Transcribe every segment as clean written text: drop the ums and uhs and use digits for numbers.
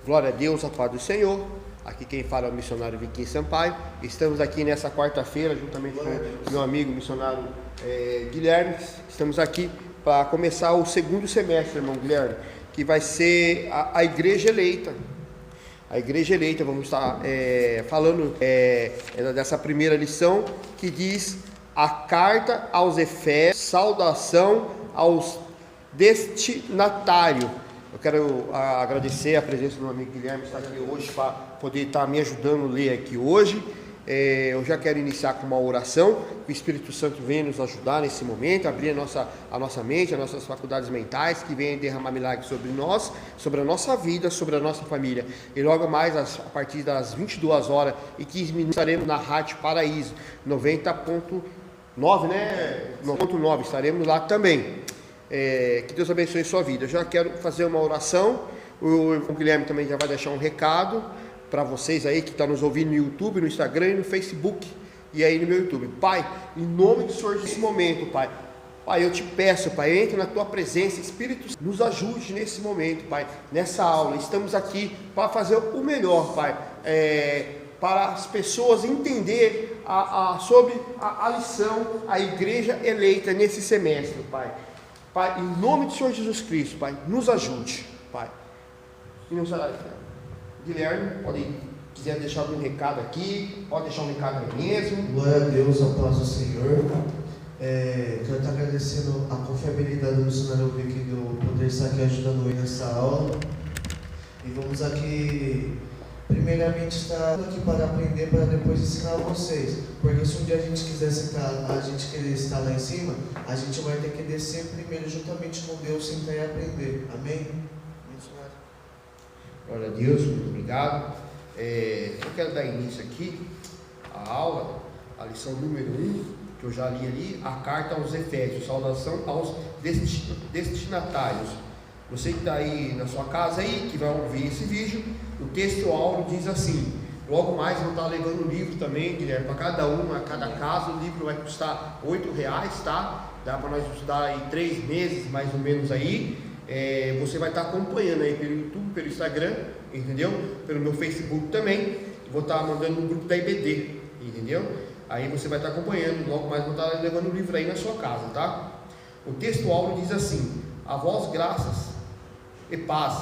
Glória a Deus, a paz do Senhor. Aqui quem fala é o missionário Viquim Sampaio. Estamos aqui nessa quarta-feira, juntamente com o meu amigo missionário Guilherme. Estamos aqui para começar o segundo semestre, irmão Guilherme, que vai ser a Igreja Eleita. A Igreja Eleita, vamos estar falando dessa primeira lição, que diz a carta aos Efésios, saudação aos destinatários. Eu quero agradecer a presença do meu amigo Guilherme, que está aqui hoje para poder estar me ajudando a ler aqui hoje. Eu já quero iniciar com uma oração, que o Espírito Santo venha nos ajudar nesse momento, abrir a nossa mente, as nossas faculdades mentais, que venha derramar milagres sobre nós, sobre a nossa vida, sobre a nossa família. E logo mais, a partir das 22h15, estaremos na Rádio Paraíso, 90.9, né? 90.9, estaremos lá também. Que Deus abençoe sua vida. Eu já quero fazer uma oração. O Guilherme também já vai deixar um recado para vocês aí que estão nos ouvindo no YouTube, no Instagram e no Facebook e aí no meu YouTube. Pai, em nome do Senhor, nesse momento, Pai, eu te peço, Pai, entre na tua presença, Espírito, nos ajude nesse momento, Pai, nessa aula. Estamos aqui para fazer o melhor, Pai, para as pessoas entenderem sobre a lição, a Igreja Eleita nesse semestre, Pai. Pai, em nome do Senhor Jesus Cristo, Pai, nos ajude, Pai. E nos Guilherme, quiser deixar algum recado aqui, pode deixar um recado aí mesmo. Glória a Deus, a paz do Senhor. Quero estar agradecendo a confiabilidade do missionário Vicky de poder estar aqui ajudando ele nessa aula. E vamos aqui, primeiramente, estar aqui para aprender, para depois ensinar a vocês. Porque se um dia a gente quiser sentar, a gente querer estar lá em cima, a gente vai ter que descer primeiro juntamente com Deus, sentar e aprender. Amém? Glória a Deus, muito obrigado. Eu quero dar início aqui à aula, a lição número 1, que eu já li ali, a carta aos Efésios, saudação aos destinatários. Você que está aí na sua casa aí, que vai ouvir esse vídeo, o texto áureo diz assim: logo mais vão estar levando o livro também, Guilherme, para cada caso. O livro vai custar R$8, tá? Dá para nós estudar aí 3 meses, mais ou menos aí. Você vai estar acompanhando aí pelo YouTube, pelo Instagram, entendeu? Pelo meu Facebook também. Vou estar mandando no grupo da IBD, entendeu? Aí você vai estar acompanhando, logo mais vou estar levando o livro aí na sua casa, tá? O texto áureo diz assim: a vós graças e paz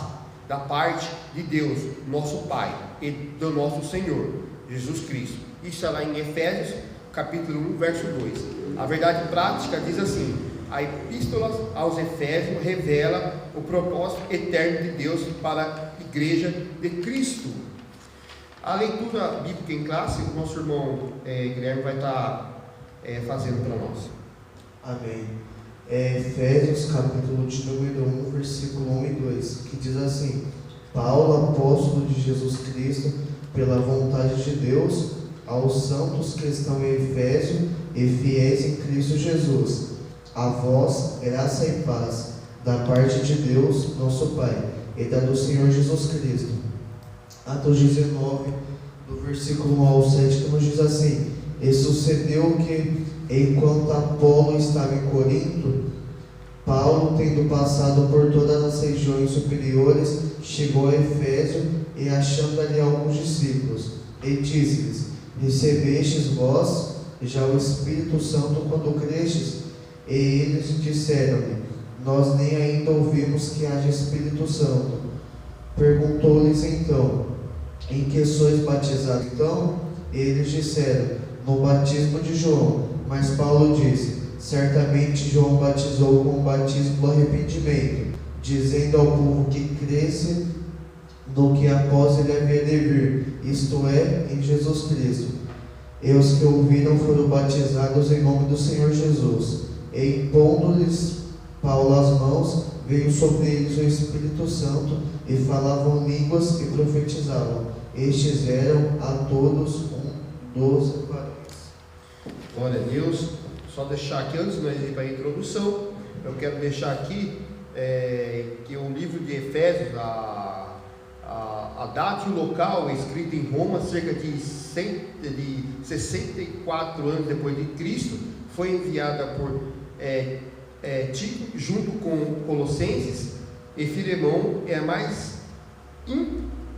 da parte de Deus, nosso Pai, e do nosso Senhor Jesus Cristo. Isso é lá em Efésios, capítulo 1, verso 2. A verdade prática diz assim: a epístola aos Efésios revela o propósito eterno de Deus para a Igreja de Cristo. A leitura bíblica em classe, o nosso irmão Guilherme vai estar fazendo para nós. Amém. Efésios, capítulo de número 1, versículo 1 e 2, que diz assim: Paulo, apóstolo de Jesus Cristo, pela vontade de Deus, aos santos que estão em Efésio e fiéis em Cristo Jesus, a vós, graça e paz, da parte de Deus, nosso Pai, e da do Senhor Jesus Cristo. Atos 19, do versículo 1 ao 7, que nos diz assim: E sucedeu que, enquanto Apolo estava em Corinto, Paulo, tendo passado por todas as regiões superiores, chegou a Efésio, e achando ali alguns discípulos, e disse-lhes: Recebestes vós já o Espírito Santo quando crestes? E eles disseram-lhe: Nós nem ainda ouvimos que haja Espírito Santo. Perguntou-lhes então: Em que sois batizados? Então eles disseram: No batismo de João. Mas Paulo disse: Certamente João batizou com o batismo do arrependimento, dizendo ao povo que cresce no que após ele havia de vir, isto é, em Jesus Cristo. E os que ouviram foram batizados em nome do Senhor Jesus. E impondo-lhes Paulo as mãos, veio sobre eles o Espírito Santo, e falavam línguas e profetizavam. Estes eram a todos 12 varões. Glória a Deus. Só deixar aqui, antes de nós ir para a introdução, eu quero deixar aqui que o livro de Efésios, a data e o local é escrito em Roma, cerca de 64 anos depois de Cristo. Foi enviada por Tito, junto com Colossenses, e Filemão é a mais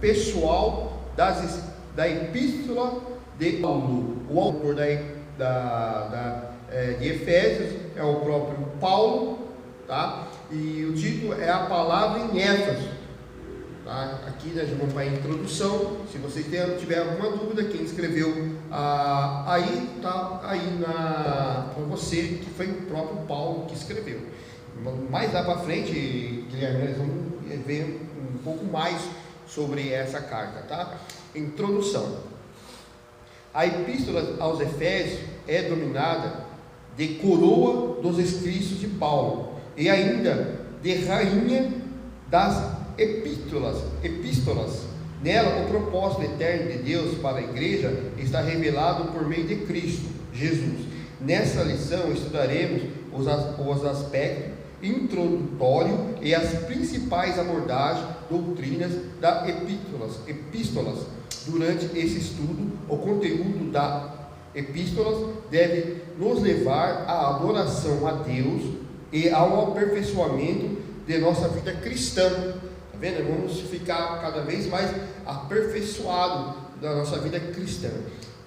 pessoal da epístola de Paulo. O autor de Efésios é o próprio Paulo, tá? E o título é A Palavra em Éfeso. Tá? Aqui nós vamos para a introdução. Se você tiver alguma dúvida, quem escreveu aí está aí para você, que foi o próprio Paulo que escreveu. Mais lá para frente, Guilherme, nós vamos ver um pouco mais sobre essa carta, tá? Introdução. A epístola aos Efésios é denominada de coroa dos escritos de Paulo e ainda de rainha das epístolas. Nela, o propósito eterno de Deus para a igreja está revelado por meio de Cristo Jesus. Nessa lição estudaremos os aspectos introdutórios e as principais abordagens doutrinas das epístolas. Durante esse estudo, o conteúdo das epístolas deve nos levar à adoração a Deus e ao aperfeiçoamento de nossa vida cristã. Tá vendo? Vamos ficar cada vez mais aperfeiçoados da nossa vida cristã.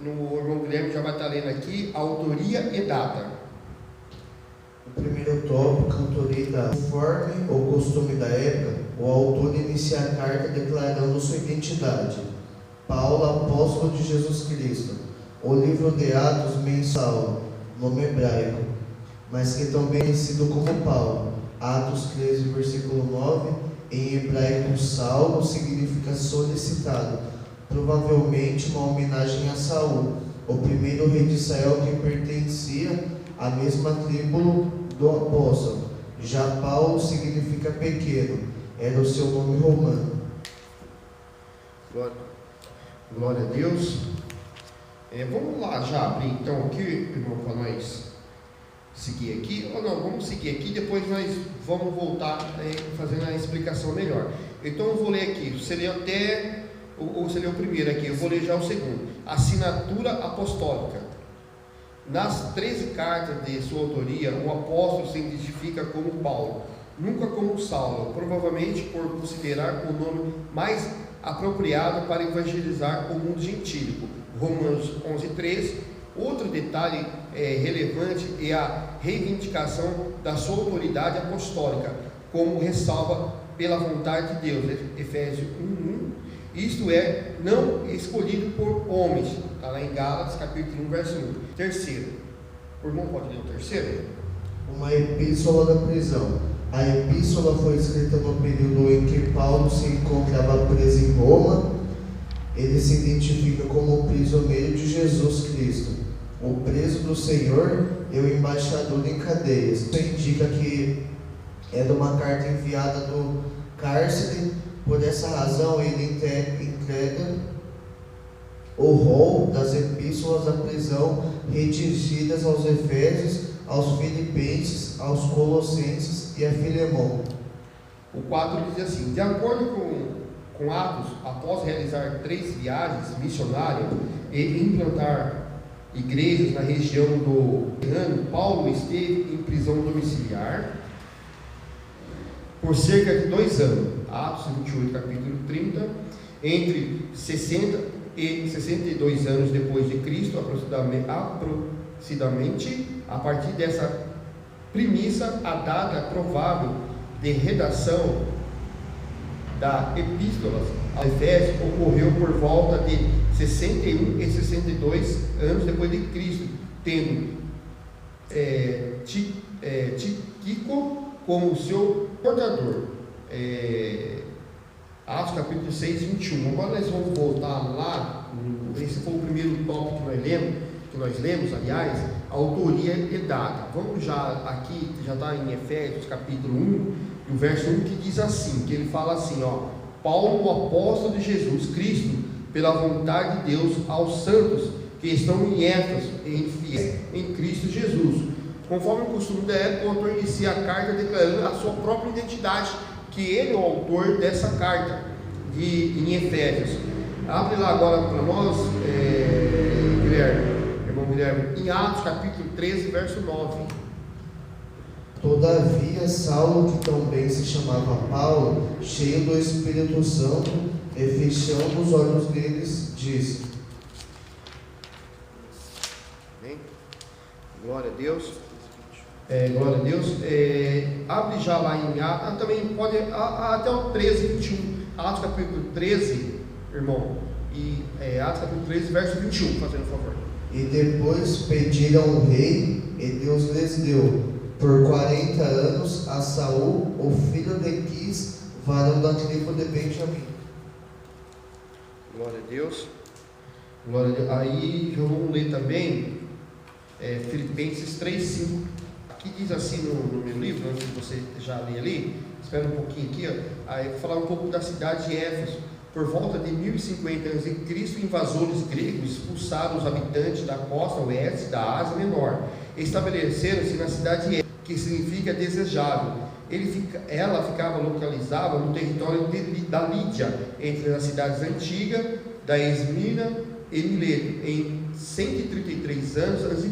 O irmão Guilherme já vai estar lendo aqui a autoria e data. O primeiro tópico, autoria e data. Conforme o costume da época, o autor inicia a carta declarando sua identidade. Paulo, apóstolo de Jesus Cristo. O livro de Atos mensal, nome hebraico, mas que também é conhecido como Paulo. Atos 13, versículo 9, em hebraico, Saulo significa solicitado, provavelmente uma homenagem a Saul, o primeiro rei de Israel que pertencia à mesma tribo do apóstolo. Já Paulo significa pequeno, era o seu nome romano. Glória a Deus. Vamos lá já abrir então aqui, irmão, para nós seguir aqui. Ou não, vamos seguir aqui, depois nós vamos voltar fazendo a explicação melhor. Então eu vou ler aqui, você leu até, ou você leu o primeiro aqui, eu vou ler já o segundo. Assinatura apostólica. Nas 13 cartas de sua autoria, o apóstolo se identifica como Paulo, nunca como Saulo, provavelmente por considerar o nome mais apropriado para evangelizar o mundo gentílico. Romanos 11:3. Outro detalhe relevante é a reivindicação da sua autoridade apostólica, como ressalva pela vontade de Deus, Efésios 1:1. Isto é, não escolhido por homens. Está lá em Gálatas, capítulo 1, verso 1. Terceiro. O irmão pode ler o terceiro? Uma epístola da prisão. A epístola foi escrita no período em que Paulo se encontrava preso em Roma. Ele se identifica como prisioneiro de Jesus Cristo, o preso do Senhor e o embaixador em cadeias. Isso indica que era uma carta enviada do cárcere. Por essa razão, ele entrega o rol das epístolas da prisão redigidas aos Efésios, aos Filipenses, aos Colossenses e a Filemão. O 4 diz assim: de acordo com Atos, após realizar 3 viagens missionárias e implantar igrejas na região do Irã, Paulo esteve em prisão domiciliar por cerca de 2 anos. Atos 28, capítulo 30. Entre 60 e 62 anos depois de Cristo, aproximadamente, a partir dessa premissa, a data provável de redação da epístola a Efésios ocorreu por volta de 61 e 62 anos depois de Cristo, tendo Tíquico como seu portador. Atos capítulo 6, 21. Agora nós vamos voltar lá. Esse foi o primeiro tópico que nós lemos, aliás, a autoria e data. Vamos já aqui, já está em Efésios capítulo 1, e o verso 1 que diz assim, que ele fala assim, Paulo, o apóstolo de Jesus Cristo, pela vontade de Deus, aos santos que estão em Éfeso, em Cristo Jesus. Conforme o costume da época, o autor inicia a carta declarando a sua própria identidade, que ele é o autor dessa carta em Efésios. Abre lá agora para nós, irmão Guilherme, em Atos capítulo 13, verso 9. Todavia, Saulo, que também se chamava Paulo, cheio do Espírito Santo, e fechando os olhos deles, disse: Amém? Glória a Deus. Glória a Deus. Abre já lá em Atos, também pode até o 13, 21. Atos capítulo 13, irmão. E Atos capítulo 13, verso 21, fazendo um favor. E depois pediram ao rei, e Deus lhes deu, por 40 anos, a Saul, o filho de Quis, varão da tribo de Benjamim. Glória a Deus. Glória a Deus. Aí vamos ler também Filipenses 3:5. Aqui diz assim no meu livro, antes de você já ler ali, espera um pouquinho aqui, aí eu vou falar um pouco da cidade de Éfeso. Por volta de 1050 a.C., invasores gregos expulsaram os habitantes da costa oeste da Ásia Menor. Estabeleceram-se na cidade de Éfeso, que significa desejável. Ela ficava localizada no território da Lídia, entre as cidades antigas da Esmirna e Mileto, em 133 anos a.C.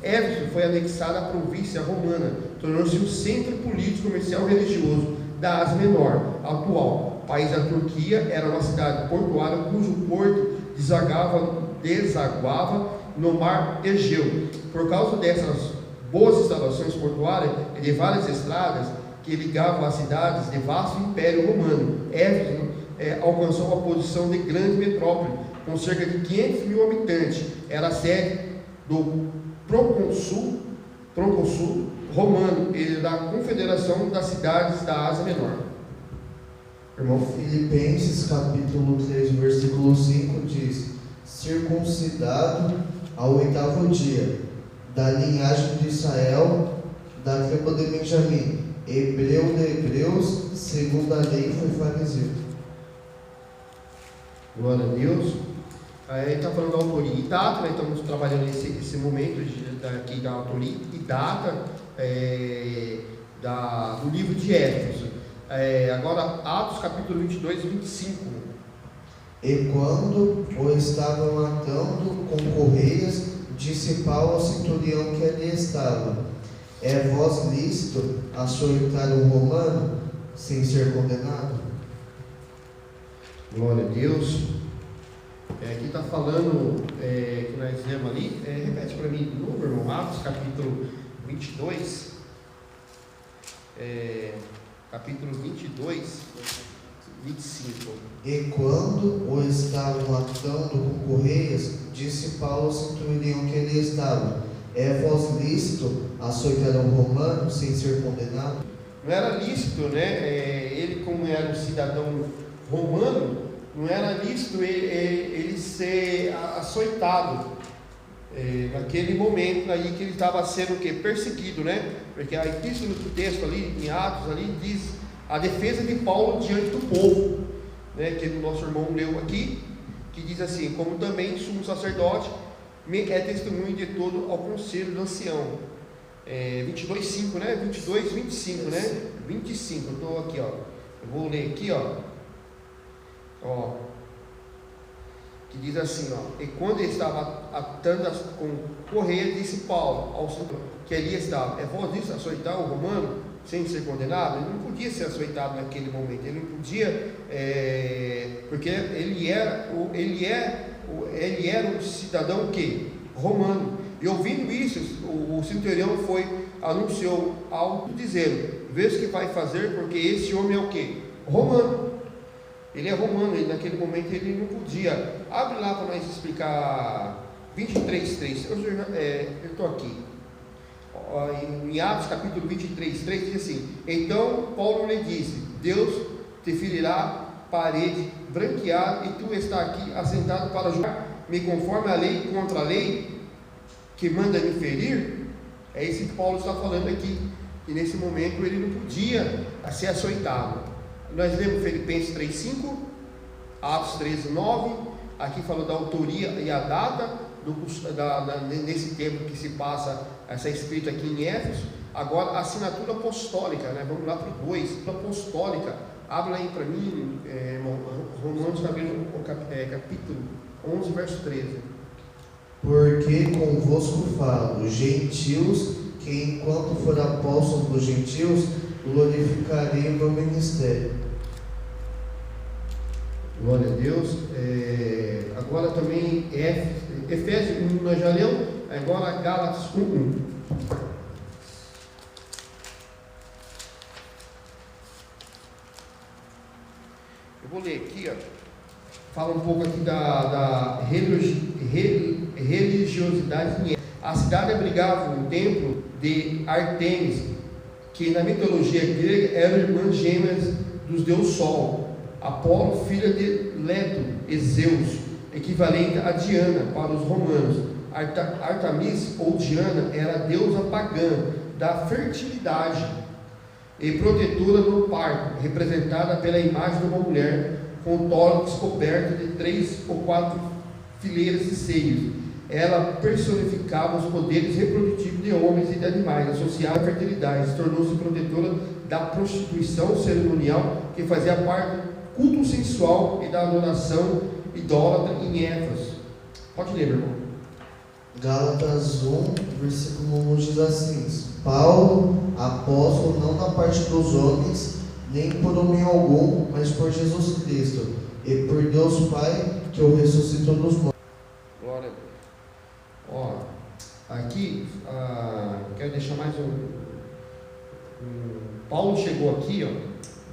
Éfeso foi anexada à província romana, tornou-se um centro político, comercial e religioso da Ásia Menor atual. O país da Turquia era uma cidade portuária cujo porto desaguava no mar Egeu. Por causa dessas boas instalações portuárias e de várias estradas que ligavam as cidades de vasto império romano, Éfeso alcançou a posição de grande metrópole, com cerca de 500 mil habitantes. Era a sede do procônsul romano e da Confederação das Cidades da Ásia Menor. Irmão, Filipenses capítulo 3, versículo 5 diz: circuncidado ao 8º dia, da linhagem de Israel, da tribo de Benjamim, hebreu de hebreus, segundo a lei foi fariseu. Glória a Deus. Aí está falando da autoria e data, né? Estamos trabalhando esse momento aqui da autoria e data do livro de Éfeso. Agora, Atos capítulo 22 e 25. E quando o estavam atando com correias, disse Paulo ao centurião que ali estava: é vos lícito açoitar um romano sem ser condenado? Glória a Deus. Aqui está falando, que nós lemos ali, repete para mim de novo, irmão, Atos capítulo 22, capítulo 22, 25. E quando o estavam atando com correias, disse Paulo ao centurião que ele estava: é vos lícito açoitar um romano sem ser condenado? Não era lícito, né? Ele, como era um cidadão romano, não era lícito ele ser açoitado naquele momento aí que ele estava sendo o quê? Perseguido, né? Porque a epístola do texto ali, em Atos, ali diz a defesa de Paulo diante do povo, né? Que o nosso irmão leu aqui, que diz assim: como também sumo sacerdote é testemunho de todo ao conselho do ancião. 22:5, né? 22, 25, né? 25, eu estou aqui, ó. Eu vou ler aqui, ó, que diz assim, ó: e quando ele estava atando com correia, disse Paulo ao centurião que ali estava: é vós isso açoitar o romano sem ser condenado? Ele não podia ser açoitado naquele momento, ele não podia, porque ele era um cidadão que? Romano. E ouvindo isso, o centurião anunciou algo dizendo: veja o que vai fazer, porque esse homem é o que? Romano. Ele é romano, e naquele momento ele não podia. Abre lá para nós explicar 23:3. Eu estou aqui. Em Atos capítulo 23:3 diz assim: então Paulo lhe disse: Deus te ferirá parede branqueada, e tu está aqui assentado para julgar-me conforme a lei, contra a lei que manda me ferir? É isso que Paulo está falando aqui, que nesse momento ele não podia ser açoitado. Nós lemos Filipenses 3:5, Atos 13:9, aqui falou da autoria e a data nesse tempo que se passa essa escrita aqui em Éfeso. Agora a assinatura apostólica, né? Vamos lá para o 2, apostólica. Abre aí para mim, Romanos capítulo 11, verso 13. Porque convosco falo, gentios, que enquanto for apóstolo dos gentios, glorificarei o meu ministério. Glória a Deus. Agora também Efésios 1 nós já lemos, agora Gálatas 1:1. Eu vou ler aqui, fala um pouco aqui da religiosidade em Éfeso. A cidade abrigava um templo de Ártemis, que na mitologia grega eram irmãs gêmeas dos deuses Sol. Apolo, filha de Leto e Zeus, equivalente a Diana para os romanos. Artemis ou Diana era a deusa pagã da fertilidade e protetora do parto, representada pela imagem de uma mulher com o tórax coberto de 3 ou 4 fileiras de seios. Ela personificava os poderes reprodutivos de homens e de animais, associada à fertilidade. Tornou-se protetora da prostituição cerimonial, que fazia parte do culto sensual e da adoração idólatra em Éfeso. Pode ler, meu irmão. Gálatas 1, versículo 1 diz assim: Paulo, apóstolo, não da parte dos homens, nem por homem algum, mas por Jesus Cristo, e por Deus Pai, que o ressuscitou dos mortos. Glória a Deus. Aqui, quero deixar mais Paulo chegou aqui,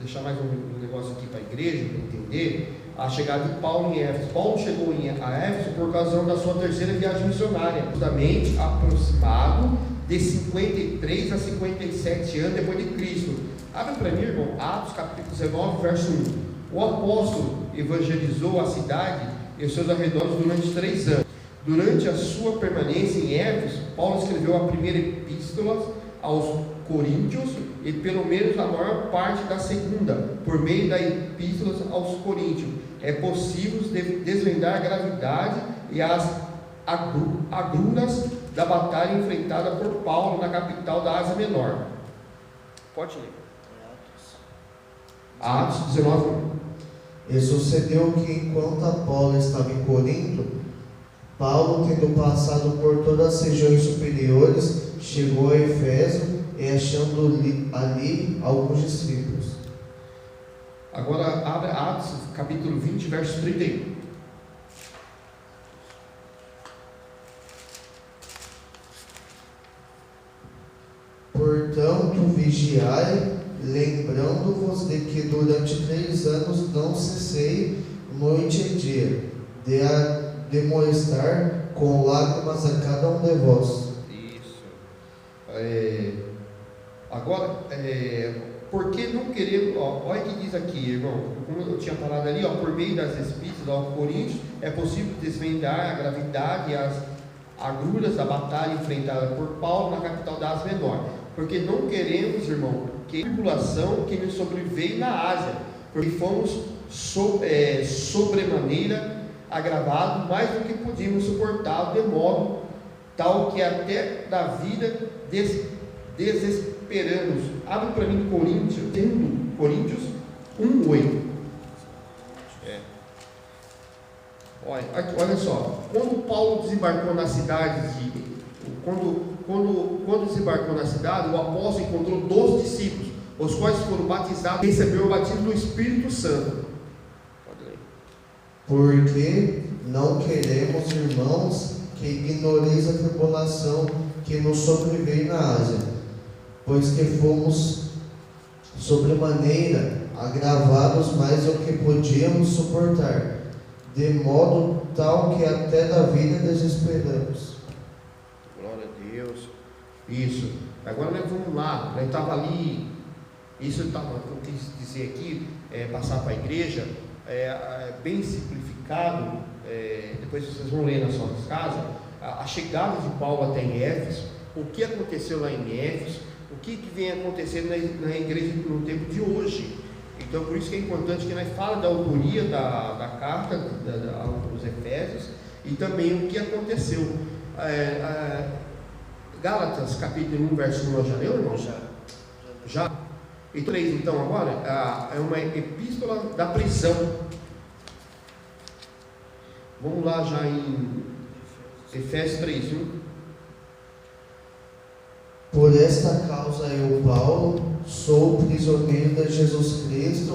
deixar mais um negócio aqui para a igreja, para entender a chegada de Paulo em Éfeso. Paulo chegou a Éfeso por causa da sua terceira viagem missionária, justamente aproximado de 53 a 57 anos depois de Cristo. Abre para mim, irmão, Atos capítulo 19, verso 1. O apóstolo evangelizou a cidade e os seus arredores durante 3 anos. Durante a sua permanência em Éfeso, Paulo escreveu a primeira epístola aos Coríntios e pelo menos a maior parte da segunda, por meio da epístola aos Coríntios. É possível desvendar a gravidade e as agruras da batalha enfrentada por Paulo na capital da Ásia Menor. Pode ler. Atos 19. E sucedeu que, enquanto Apolo estava em Corinto, Paulo, tendo passado por todas as regiões superiores, chegou a Efeso e achando ali alguns discípulos. Agora abre Atos capítulo 20, verso 31. Portanto, vigiai, lembrando-vos de que durante 3 anos não cessei, noite e dia, de demonstrar com lágrimas a cada um de vós. Isso. Agora, porque não queremos, olha o que diz aqui, irmão, como eu tinha falado ali, por meio das epístolas aos Coríntios, é possível desvendar a gravidade e as agruras da batalha enfrentada por Paulo na capital da Ásia Menor. Porque não queremos, irmão, que a tribulação que nos sobreveio na Ásia, porque fomos sobremaneira agravados mais do que podíamos suportar, de modo tal que até da vida desesperamos. Abre para mim Coríntios 1:8. Olha só, quando Paulo desembarcou na cidade quando desembarcou na cidade, o apóstolo encontrou 12 discípulos, os quais foram batizados e receberam o batismo do Espírito Santo. Porque não queremos, irmãos, que ignoreis a tribulação que nos sobreveio na Ásia, pois que fomos sobremaneira agravados mais do que podíamos suportar, de modo tal que até da vida desesperamos. Glória a Deus. Isso. Agora nós vamos lá. Nós estava ali. Isso eu quis dizer aqui, passar para a igreja, bem simplificado. Depois vocês vão ler nas suas casas. A chegada de Paulo até em Éfeso, o que aconteceu lá em Éfeso, o que vem acontecendo na igreja no tempo de hoje. Então, por isso que é importante que nós falemos da autoria da carta aos Efésios e também o que aconteceu. Gálatas, capítulo 1, verso 1, já leu, irmão? Já? E 3, então, agora, é uma epístola da prisão. Vamos lá já em Efésios 3:1. Por esta causa eu, Paulo, sou prisioneiro de Jesus Cristo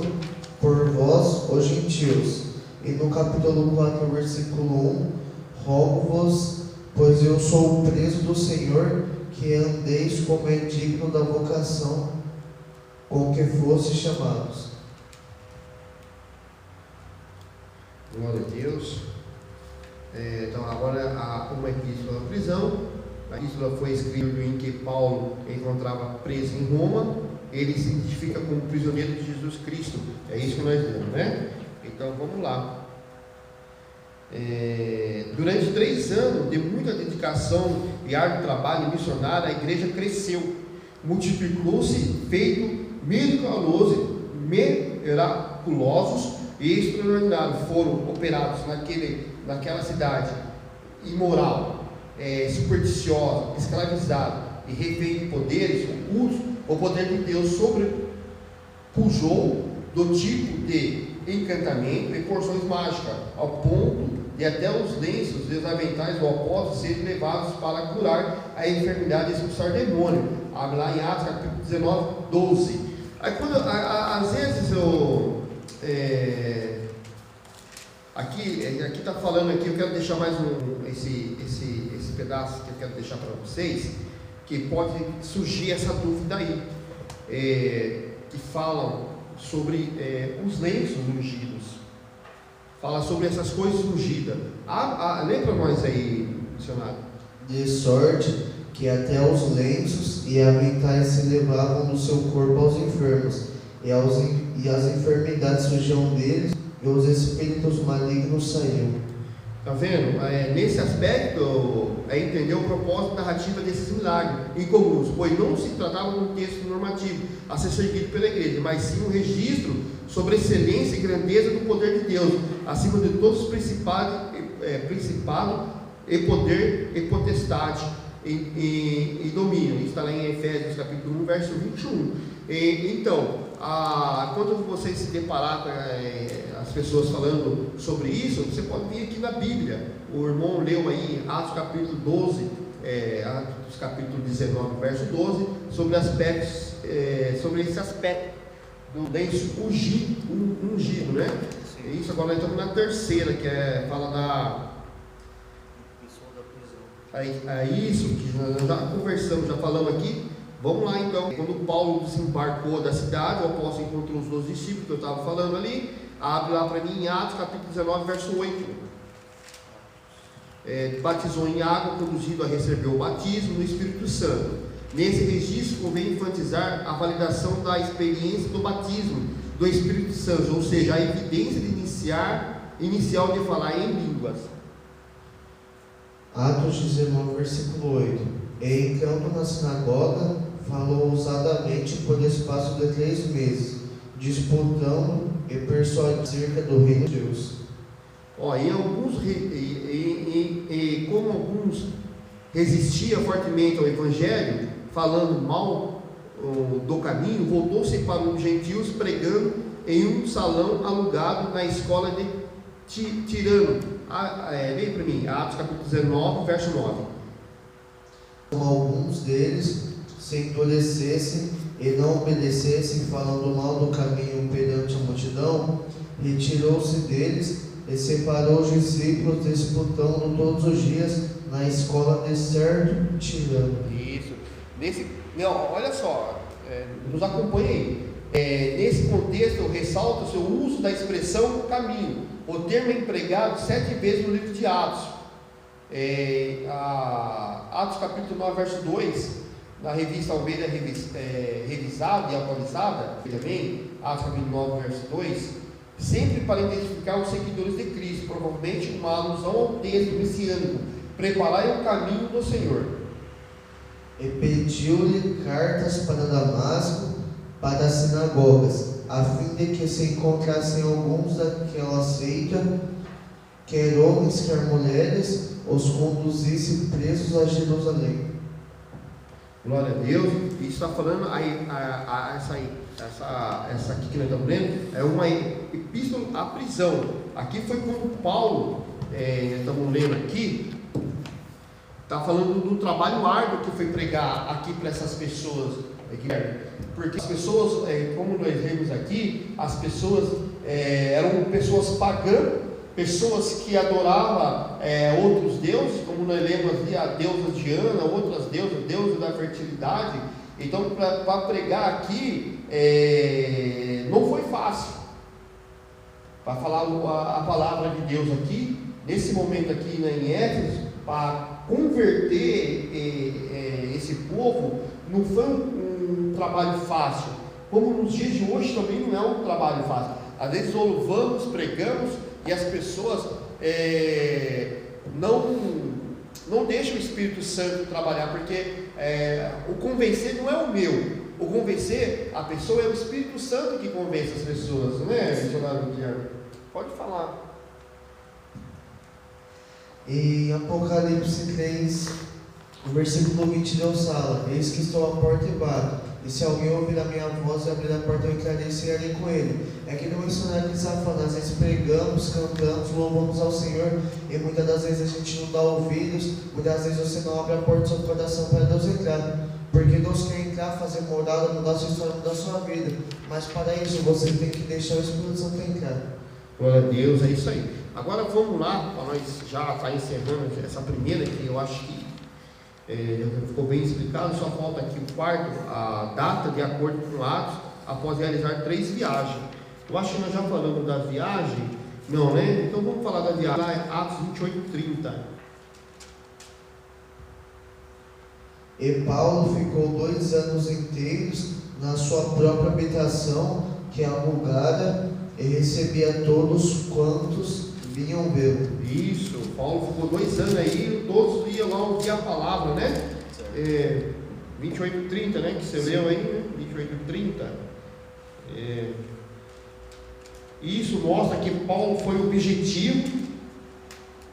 por vós, os gentios, E no capítulo 4, versículo 1, rogo-vos, pois eu sou o preso do Senhor, que andeis como é digno da vocação com que fosse chamados. Glória a Deus. Então agora uma epístola da prisão. A epístola foi escrita em que Paulo encontrava preso em Roma. Ele se identifica como prisioneiro de Jesus Cristo. É isso que nós lemos, né? Então vamos lá. Durante 3 anos de muita dedicação e árduo trabalho missionário, a igreja cresceu, multiplicou-se, feito miraculosos e extraordinários foram operados naquela cidade imoral, supersticiosa, escravizada e refém de poderes ocultos. O poder de Deus sobrepujou do tipo de encantamento e porções mágicas, ao ponto de até os lenços e os aventais do apóstolo serem levados para curar a enfermidade e expulsar demônio. Abre lá em Atos capítulo 19, 12. Aí quando às vezes aqui está falando aqui, eu quero deixar mais esse pedaço que eu quero deixar para vocês, que pode surgir essa dúvida aí, que falam sobre os lenços ungidos, fala sobre essas coisas ungidas. Lembra nós aí, missionário? De sorte que até os lenços e aventais se levavam do seu corpo aos enfermos, e as enfermidades surgiam deles, e os espíritos malignos saíam. Está vendo? Nesse aspecto, entender o propósito narrativo desses milagres incomuns, pois não se tratava de um texto normativo a ser seguido pela igreja, mas sim um registro sobre a excelência e grandeza do poder de Deus, acima de todos os principados e poder e potestade e domínio. Isso está lá em Efésios capítulo 1, verso 21. Então, quando você se deparar com as pessoas falando sobre isso, você pode vir aqui na Bíblia. O irmão leu aí Atos capítulo 12, Atos capítulo 19, verso 12, sobre esse aspecto do lenço ungido, né? Isso, agora nós estamos na terceira, que fala da isso que nós já conversamos, já falamos aqui. Vamos lá então. Quando Paulo desembarcou da cidade, o apóstolo encontrou os 12 discípulos que eu estava falando ali. Abre lá para mim em Atos capítulo 19, verso 8. Batizou em água, conduzido a receber o batismo no Espírito Santo. Nesse registro convém enfatizar a validação da experiência do batismo do Espírito Santo, ou seja, a evidência inicial de falar em línguas. Atos 19, versículo 8. E entrando na sinagoga, falou ousadamente por espaço de 3 meses, disputando e persuadindo acerca do reino de Deus. Como alguns resistiam fortemente ao Evangelho, falando mal do caminho, voltou-se para os gentios pregando em um salão alugado na escola de Tirano. Leia para mim, Atos capítulo 19, verso 9. Como alguns deles se endurecessem e não obedecessem, falando mal do caminho perante a multidão, retirou-se deles e separou os discípulos, disputando todos os dias na escola de certo tirano. Isso. Olha só, nos acompanhe aí. Nesse contexto, eu ressalto o seu uso da expressão caminho. O termo é empregado 7 vezes no livro de Atos. Atos capítulo 9, verso 2, na revista Almeida revisada e atualizada, também, Atos capítulo 9, verso 2, sempre para identificar os seguidores de Cristo, provavelmente uma alusão ao texto messiânico, preparai o caminho do Senhor. E pediu-lhe cartas para Damasco, para as sinagogas, a fim de que se encontrassem alguns daquela seita, quer homens, quer mulheres, os conduzisse presos a Jerusalém. Glória a Deus. Isso está falando essa aqui que nós estamos lendo, é uma epístola à prisão. Aqui foi quando Paulo, nós estamos lendo aqui, está falando do trabalho árduo que foi pregar aqui para essas pessoas, porque as pessoas, como nós vemos aqui, as pessoas eram pessoas pagãs pessoas que adoravam outros deuses, como nós lemos ali, a deusa Diana, outras deusas, deuses da fertilidade. Então, para pregar aqui, não foi fácil. Para falar a palavra de Deus aqui, nesse momento aqui, né, em Éfeso, para converter esse povo, não foi um trabalho fácil. Como nos dias de hoje também não é um trabalho fácil. Às vezes louvamos, pregamos e as pessoas não deixam o Espírito Santo trabalhar, porque o convencer não é o meu. O convencer a pessoa é o Espírito Santo que convence as pessoas, não é, missionário Guilherme? Pode falar. Em Apocalipse 3, no versículo 20, Deus fala: eis que estou à porta e bato, e se alguém ouvir a minha voz e abrir a porta, eu entrarei e cearei com ele. É que no missionário que está falando, às vezes pregamos, cantamos, louvamos ao Senhor, e muitas das vezes a gente não dá ouvidos, muitas das vezes você não abre a porta do seu coração para Deus entrar, porque Deus quer entrar, fazer morada, mudar a sua história, mudar a sua vida, mas para isso você tem que deixar o Espírito Santo entrar. Glória a Deus, é isso aí. Agora vamos lá, para nós já estar encerrando essa primeira, que eu acho que já ficou bem explicado. Só falta aqui o quarto, a data de acordo com Atos, após realizar 3 viagens. Eu acho que nós já falamos da viagem, não, né? Então vamos falar da viagem, lá é Atos 28:30. E Paulo ficou 2 anos inteiros na sua própria habitação, que é alugada, e recebia todos quantos vinham vê-lo. Isso, Paulo ficou 2 anos aí, todos iam lá ouvir a palavra, né? 28:30, né? Que você leu aí, né? 28:30. Isso mostra que Paulo foi objetivo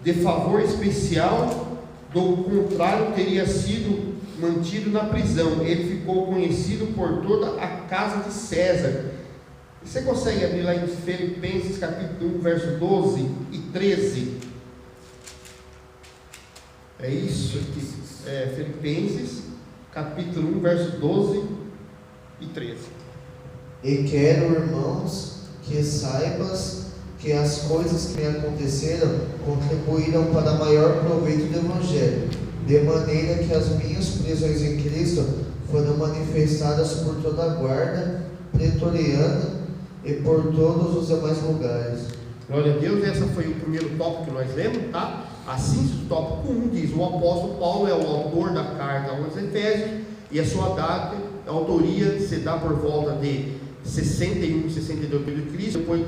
de favor especial, do contrário teria sido mantido na prisão. Ele ficou conhecido por toda a casa de César. Você consegue abrir lá em Filipenses capítulo 1, verso 12 e 13? É isso aqui, Filipenses capítulo 1, verso 12 e 13. E quero, irmãos, que saibas que as coisas que me aconteceram contribuíram para maior proveito do Evangelho, de maneira que as minhas prisões em Cristo foram manifestadas por toda a guarda pretoriana e por todos os demais lugares. Glória a Deus. Esse foi o primeiro tópico que nós lemos, tá? Assim, o tópico 1 diz: o apóstolo Paulo é o autor da carta aos Efésios, e a sua data, a autoria se dá por volta de 61, 62 d.C., depois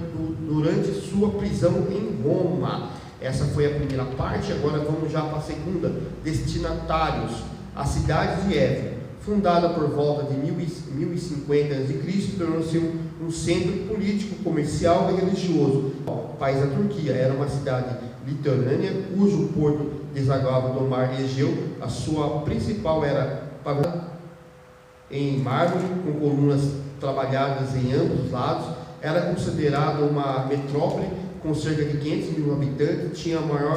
durante sua prisão em Roma. Essa foi a primeira parte. Agora vamos já para a segunda. Destinatários: a cidade de Éfeso, fundada por volta de 1050 a.C., tornou-se um centro político, comercial e religioso. O país da Turquia era uma cidade litorânea, cujo porto desagava do mar Egeu. A sua principal era em mármore, com colunas trabalhadas em ambos os lados. Era considerada uma metrópole com cerca de 500 mil habitantes. Tinha o maior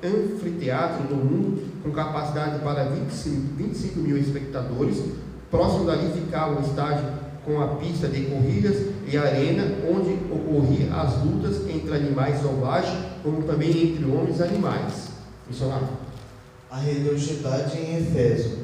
anfiteatro do mundo, com capacidade para 25 mil espectadores. Próximo dali ficava o estádio com a pista de corridas e a arena onde ocorriam as lutas entre animais selvagens, como também entre homens e animais. Funcionário. A religiosidade em Éfeso.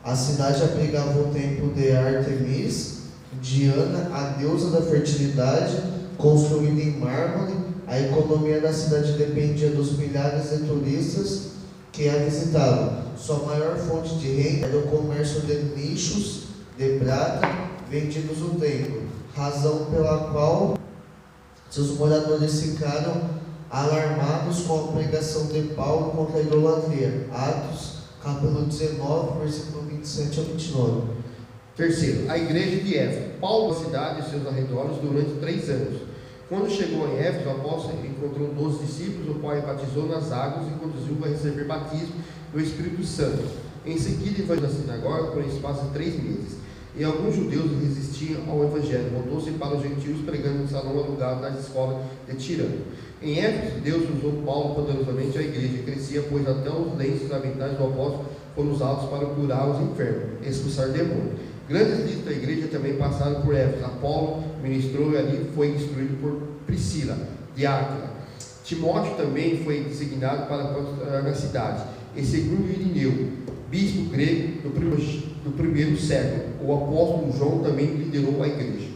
A cidade abrigava o templo de Artemis, Diana, a deusa da fertilidade, construído em mármore. A economia da cidade dependia dos milhares de turistas que a visitavam. Sua maior fonte de renda era o comércio de nichos de prata vendidos no templo, razão pela qual seus moradores ficaram alarmados com a pregação de Paulo contra a idolatria. Atos, capítulo 19, versículo 27 a 29. Terceiro, a igreja de Éfeso. Paulo, a cidade e seus arredores durante 3 anos. Quando chegou em Éfeso, o apóstolo encontrou 12 discípulos, o qual batizou nas águas e conduziu a receber batismo do Espírito Santo. Em seguida, evangelizou na sinagoga por espaço de 3 meses. E alguns judeus resistiam ao evangelho. Voltou-se para os gentios, pregando no salão alugado das escolas de Tirano. Em Éfeso, Deus usou Paulo poderosamente. A igreja crescia, pois até os lenços habitantes do apóstolo foram usados para curar os enfermos, expulsar demônios. Grandes líderes da igreja também passaram por Éfeso. Apolo ministrou e ali foi instruído por Priscila, de Áquila. Timóteo também foi designado para pastorear na cidade. E segundo Irineu, bispo grego do primeiro século, o apóstolo João também liderou a igreja.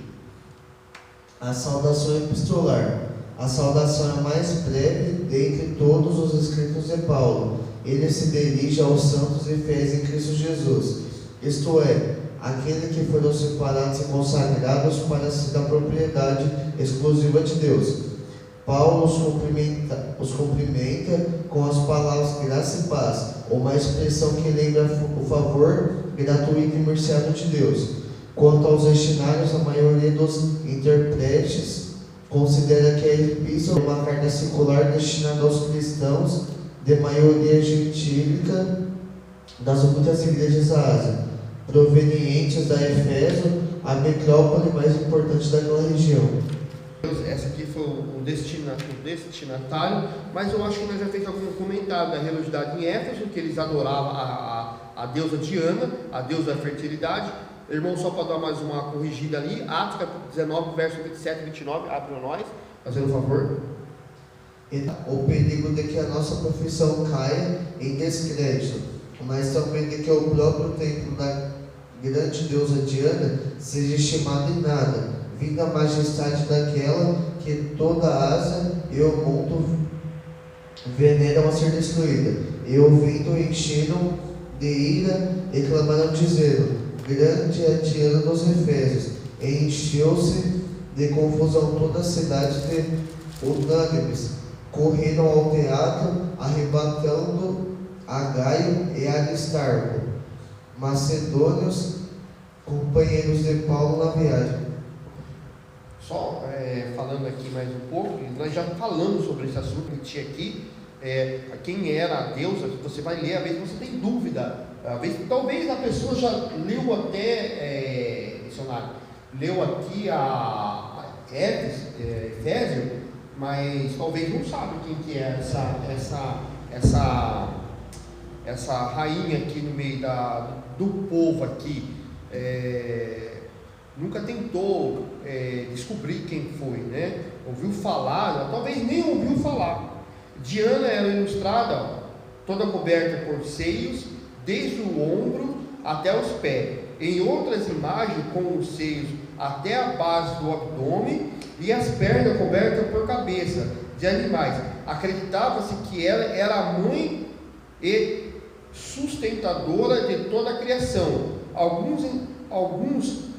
A saudação epistolar. A saudação é a mais breve dentre todos os escritos de Paulo. Ele se dirige aos santos e fiéis em Cristo Jesus, isto é, aqueles que foram separados e consagrados para si da propriedade exclusiva de Deus. Paulo os cumprimenta com as palavras graça e paz, uma expressão que lembra o favor gratuito e merceado de Deus. Quanto aos destinatários, a maioria dos intérpretes considera que a epístola é uma carta circular destinada aos cristãos de maioria gentílica das muitas igrejas da Ásia, provenientes da Éfeso, a metrópole mais importante daquela região. Essa aqui foi o destinatário, mas eu acho que nós já fizemos algum comentário da religiosidade em Éfeso, que eles adoravam a deusa Diana, a deusa da fertilidade. Irmão, só para dar mais uma corrigida ali, Atos capítulo 19, verso 27 e 29, abre para nós, fazendo um favor. O perigo de que a nossa profissão caia em descrédito, mas também de que o próprio templo da grande deusa Diana seja estimado em nada, vindo a majestade daquela que toda a Ásia e o mundo veneram a ser destruída. E ouvindo, encheram de ira e clamaram dizendo: grande é a Diana dos Efésios. E encheu-se de confusão toda a cidade de unânimes. Correram ao teatro, arrebatando a Gaio e Aristarco, macedônios, companheiros de Paulo na viagem. Só falando aqui mais um pouco, nós já falamos sobre esse assunto que tinha aqui, quem era a deusa. Você vai ler, às vezes você tem dúvida, talvez a pessoa já leu até, dicionário, leu aqui a Efésio, mas talvez não sabe quem que é essa rainha aqui no meio do povo aqui. Nunca tentou descobrir quem foi, né? Ouviu falar, talvez nem ouviu falar. Diana era ilustrada, toda coberta por seios, desde o ombro até os pés. Em outras imagens, com os seios até a base do abdômen e as pernas cobertas por cabeça de animais. Acreditava-se que ela era a mãe e sustentadora de toda a criação. Alguns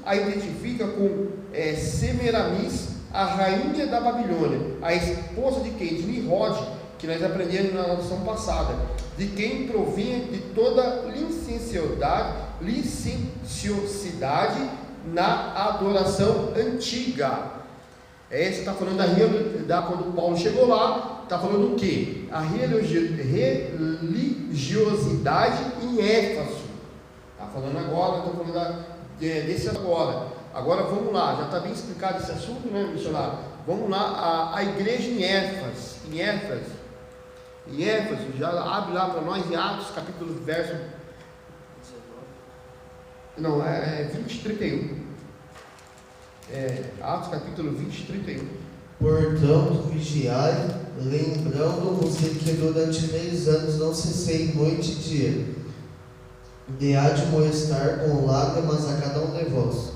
a identificam com Semiramis, a rainha da Babilônia, a esposa de quem? De Nimrod, que nós aprendemos na lição passada, de quem provinha de toda licenciosidade na adoração antiga. Você está falando quando Paulo chegou lá, está falando o que? A religiosidade em Éfeso. Está falando agora, estou falando desse agora. Agora vamos lá, já está bem explicado esse assunto, né, missionário? Vamos lá, a igreja em Éfeso, já abre lá para nós em Atos, capítulo, verso 20 e 31. Atos capítulo 20 e 31. Portanto, vigiai, lembrando-vos de que durante 3 anos não cessei noite e dia, de admoestar com lágrimas a cada um de vós.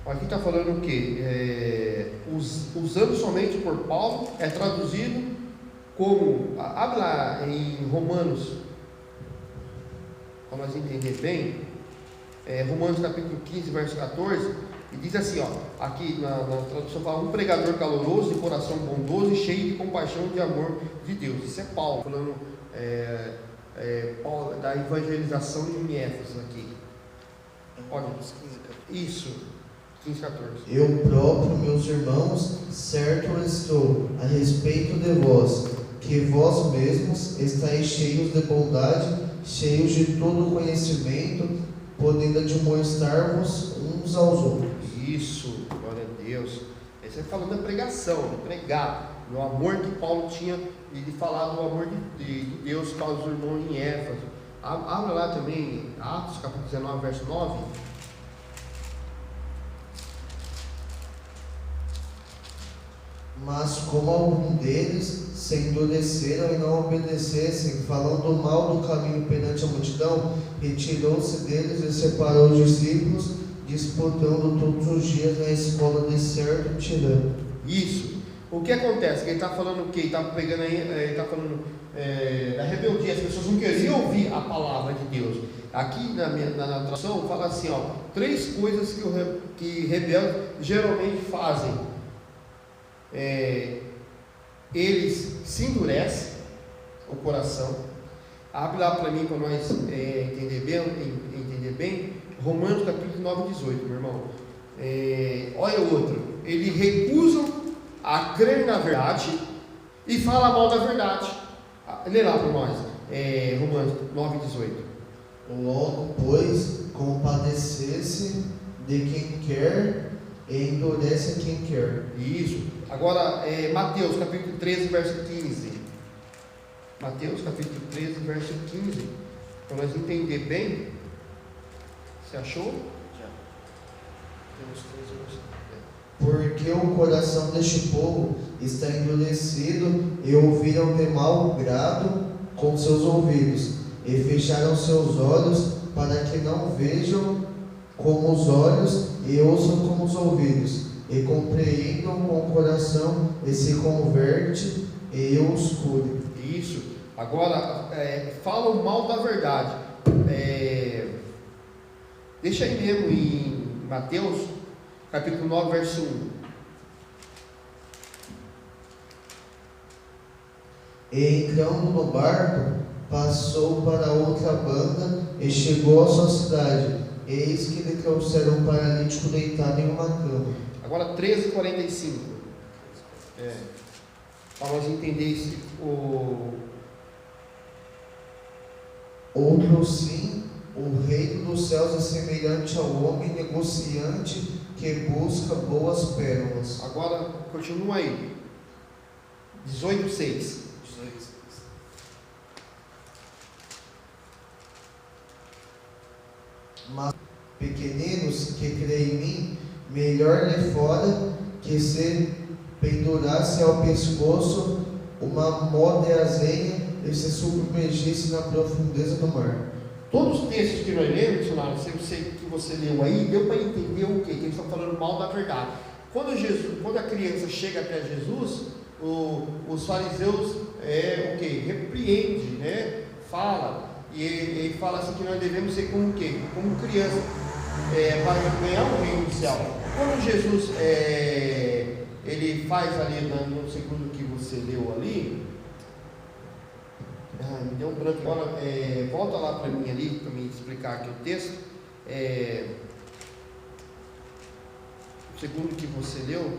Aqui está falando o que? Usando somente por Paulo, é traduzido como, abre lá em Romanos, para nós entender bem, Romanos capítulo 15, verso 14, e diz assim, aqui na tradução fala: um pregador caloroso, de coração bondoso e cheio de compaixão e de amor de Deus. Isso é Paulo, falando Paulo, da evangelização em Éfeso aqui. Olha, isso, 15, 14. Eu próprio, meus irmãos, certo estou a respeito de vós, que vós mesmos estáis cheios de bondade, cheios de todo conhecimento, podendo admoestar-vos uns aos outros. Isso, glória a Deus. Você está falando da pregação, de pregar, do amor que Paulo tinha e de falar do amor de Deus para os irmãos em Éfeso. Abra lá também, Atos capítulo 19, verso 9. Mas como algum deles se endureceram e não obedecessem, falando mal do caminho perante a multidão, retirou-se deles e separou os discípulos, disputando todos os dias na escola de certo tirano. Isso. O que acontece? Que ele está falando o quê? Ele está pegando aí, ele está falando da rebeldia. As pessoas não queriam ouvir a palavra de Deus. Aqui na tradução fala assim, ó, 3 coisas que rebeldes geralmente fazem. Eles se endurecem o coração. Abre lá para mim, para nós entender bem, Romanos capítulo 9, 18, meu irmão. Olha o outro. Eles recusam a crer na verdade e falam mal da verdade. Lê lá para nós, Romanos 9, 18. Logo, pois, compadecesse de quem quer e endurece quem quer. Isso. Agora, Mateus capítulo 13, verso 15. Mateus capítulo 13, verso 15. Para nós entender bem. Você achou? Já. Temos 13 versos. Porque o coração deste povo está endurecido e ouviram de mau grado com seus ouvidos, e fecharam seus olhos, para que não vejam como os olhos e ouçam como os ouvidos, e compreendam com o coração e se converte e eu os cure. Isso. Agora, falam mal da verdade. Deixa aí mesmo em Mateus capítulo 9, verso 1. E entrando no barco, passou para outra banda e chegou à sua cidade. Eis que lhe trouxeram um paralítico deitado em uma cama. Agora 13:45. Para nós entender Outro sim, o reino dos céus é semelhante ao homem negociante que busca boas pérolas. Agora continua aí. 18:6. Mas pequeninos que creem em mim, melhor lhe fora que se pendurasse ao pescoço uma mó de azenha e se submergisse na profundeza do mar. Todos os textos que nós lemos, missionário, que você leu aí, deu para entender o quê? Que eles estão falando mal da verdade. Quando a criança chega até Jesus, os fariseus repreendem, né? Fala. E ele fala assim que nós devemos ser como o quê? Como criança, para ganhar o reino do céu. Quando Jesus ele faz ali no segundo que você leu ali, me deu um branco agora, volta lá para mim ali, para me explicar aqui o texto. O segundo que você leu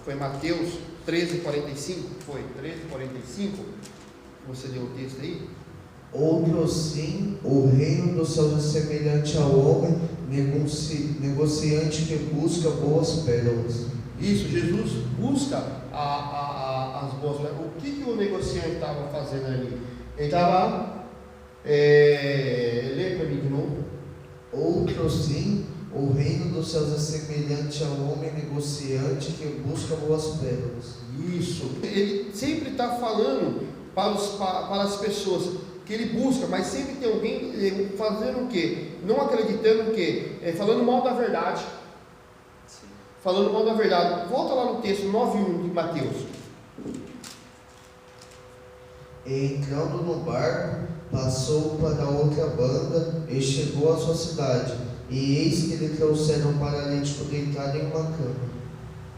foi Mateus 13:45, foi 13:45, você leu o texto aí? Outro sim, o reino dos céus é semelhante ao homem negociante que busca boas pérolas. Isso, Jesus busca as boas pérolas. O que o negociante estava fazendo ali? Ele estava, lê para mim de novo. Outro sim, o reino dos céus é semelhante ao homem negociante que busca boas pérolas. Isso, ele sempre está falando para as pessoas que ele busca, mas sempre tem alguém fazendo o quê? Não acreditando o quê? Falando mal da verdade. Sim. Falando mal da verdade. Volta lá no texto 9:1 de Mateus. E entrando no barco, passou para outra banda e chegou à sua cidade. E eis que lhe trouxeram um paralítico deitado em uma cama.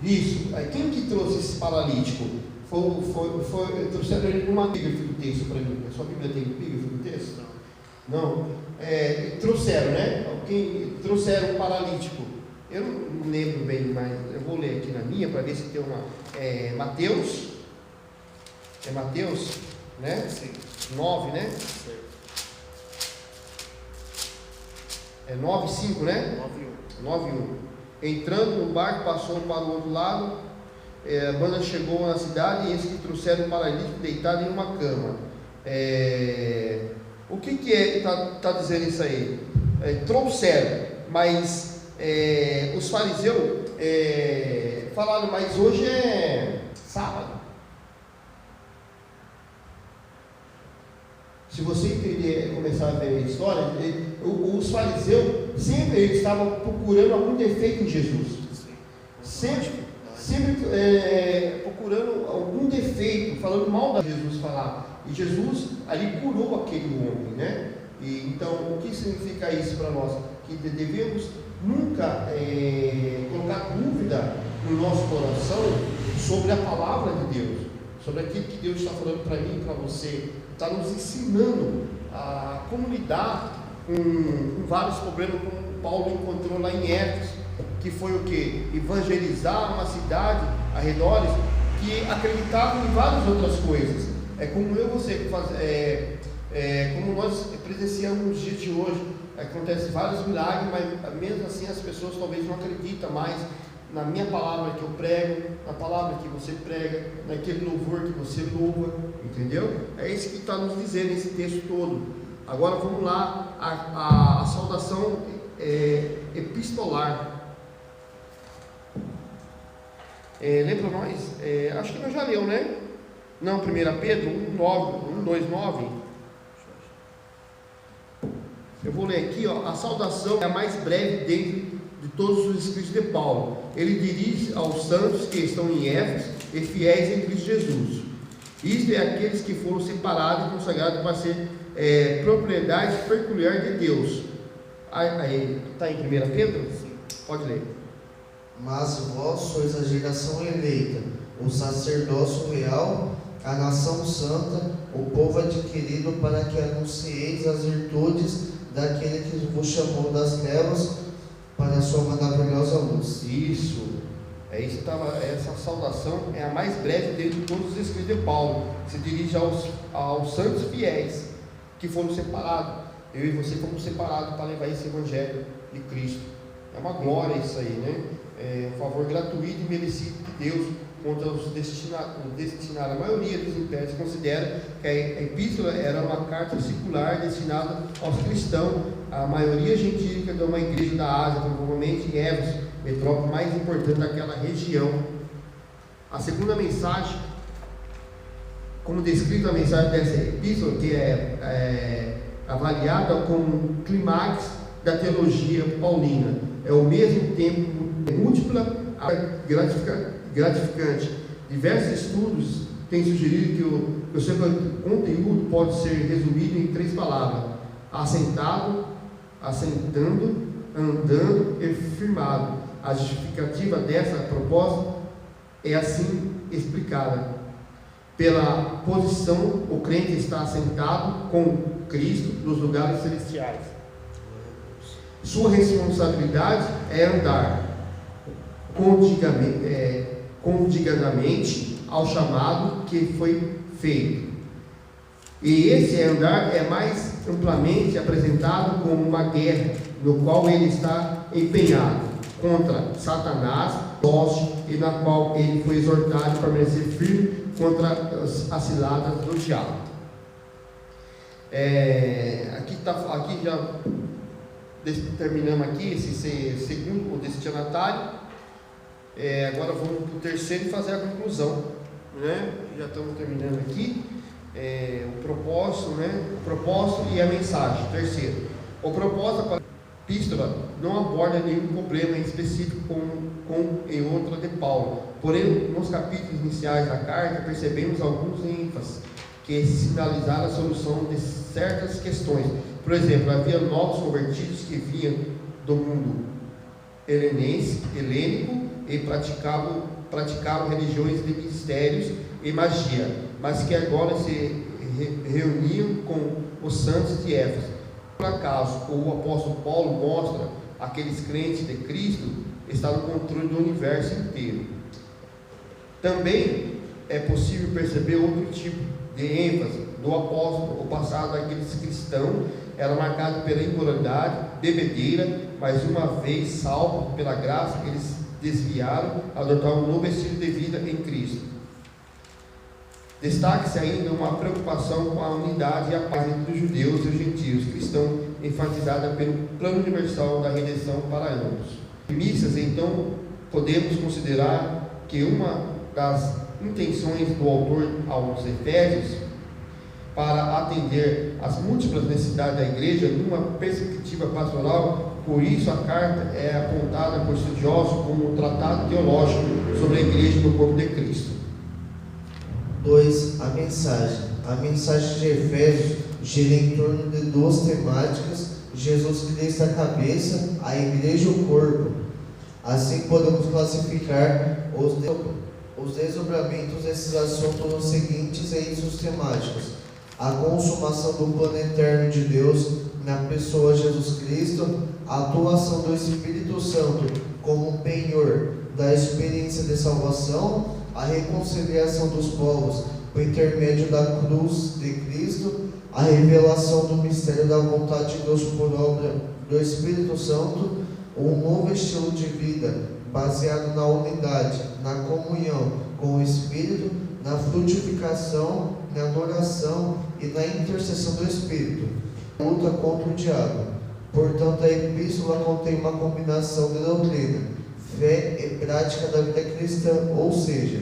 Isso. Quem que trouxe esse paralítico? Trouxeram ele numa epígrafe do texto para mim. A sua Bíblia tem epígrafe do texto? Não. Trouxeram, né? Trouxeram um paralítico. Eu não lembro bem, mas eu vou ler aqui na minha para ver se tem uma. Mateus. É Mateus, né? Sim. 9, né? Certo. 9:5, né? 9:1. Entrando no barco, passou para o outro lado. A banda chegou na cidade e eles que trouxeram um paralítico deitado em uma cama. O que está dizendo isso aí? Trouxeram, mas os fariseus falaram, mas hoje sábado. Se você entender, começar a ver a história, os fariseus sempre estavam procurando algum defeito em Jesus. Sempre procurando algum defeito, falando mal de Jesus falar. E Jesus ali curou aquele homem, né? E, então, o que significa isso para nós? Que devemos nunca colocar dúvida no nosso coração sobre a palavra de Deus, sobre aquilo que Deus está falando para mim e para você. Está nos ensinando a como lidar com vários problemas, como Paulo encontrou lá em Éfeso, que foi o que? Evangelizar uma cidade arredores que acreditavam em várias outras coisas. É como eu e você, como nós presenciamos nos dias de hoje. Acontece vários milagres, mas mesmo assim as pessoas talvez não acreditam mais na minha palavra que eu prego, na palavra que você prega, naquele louvor que você louva, entendeu? É isso que está nos dizendo esse texto todo. Agora vamos lá, a saudação epistolar. Lembra nós? Acho que nós já leu, né? Não, 1 Pedro 1, 2, 9. Eu vou ler aqui, ó, a saudação é a mais breve dentro de todos os escritos de Paulo. Ele dirige aos santos que estão em Éfeso e fiéis em Cristo Jesus. Isto é aqueles que foram separados e consagrados para ser propriedade peculiar de Deus. Está em 1 Pedro? Sim. Pode ler. Mas vós sois a geração eleita, o sacerdócio real, a nação santa, o povo adquirido, para que anuncieis as virtudes daquele que vos chamou das trevas para a sua maravilhosa luz. Isso. Essa saudação é a mais breve dentro de todos os escritos de Paulo. Se dirige aos santos fiéis que foram separados. Eu e você fomos separados para levar esse evangelho de Cristo. É uma glória isso aí, né? É um favor gratuito e merecido de Deus contra os destinados. A maioria dos impérios considera que a epístola era uma carta circular destinada aos cristãos. A maioria gentílica de uma igreja da Ásia, provavelmente em Éfeso, metrópole mais importante daquela região. A segunda mensagem, como descrito a mensagem dessa epístola, que é avaliada como clímax da teologia paulina, é ao mesmo tempo múltipla, gratificante. Diversos estudos têm sugerido que o seu conteúdo pode ser resumido em 3 palavras: assentado, assentando, andando e firmado. A justificativa dessa proposta é assim explicada: pela posição, o crente está assentado com Cristo nos lugares celestiais. Sua responsabilidade é andar condignamente ao chamado que foi feito. E esse andar é mais amplamente apresentado como uma guerra, no qual ele está empenhado contra Satanás, e na qual ele foi exortado a permanecer firme contra as ciladas do diabo. Aqui já terminamos aqui esse segundo destinatário. Agora vamos para o terceiro e fazer a conclusão, né? Já estamos terminando aqui. O propósito, né? O propósito e a mensagem. Terceiro, o propósito para a epístola não aborda nenhum problema em específico como em outra de Paulo. Porém, nos capítulos iniciais da carta percebemos alguns ênfases que sinalizaram a solução de certas questões. Por exemplo, havia novos convertidos que vinham do mundo helênico e praticavam religiões de mistérios e magia, mas que agora se reuniam com os santos de Éfeso. Por acaso, o apóstolo Paulo mostra aqueles crentes de Cristo estão no controle do universo inteiro. Também é possível perceber outro tipo de ênfase do apóstolo. O passado daqueles cristãos era marcado pela imoralidade, bebedeira, mas uma vez salvos pela graça, eles desviaram, adotaram um novo estilo de vida em Cristo. Destaque-se ainda uma preocupação com a unidade e a paz entre os judeus e os gentios cristãos, enfatizada pelo plano universal da redenção para ambos. Missas, então, podemos considerar que uma das intenções do autor aos Efésios para atender às múltiplas necessidades da igreja numa perspectiva pastoral. Por isso a carta é apontada por estudiosos como um tratado teológico sobre a igreja no corpo de Cristo. 2. A mensagem. A mensagem de Efésios gira em torno de duas temáticas: Jesus Cristo a cabeça, a igreja o corpo. Assim podemos classificar os desdobramentos desses assuntos nos seguintes eixos temáticos: a consumação do plano eterno de Deus na pessoa de Jesus Cristo, a atuação do Espírito Santo como penhor da experiência de salvação, a reconciliação dos povos por intermédio da cruz de Cristo, a revelação do mistério da vontade de Deus por obra do Espírito Santo, um novo estilo de vida baseado na unidade, na comunhão com o Espírito, na frutificação, na adoração e na intercessão do Espírito, luta contra o diabo. Portanto, a epístola contém uma combinação de doutrina, fé e prática da vida cristã, ou seja,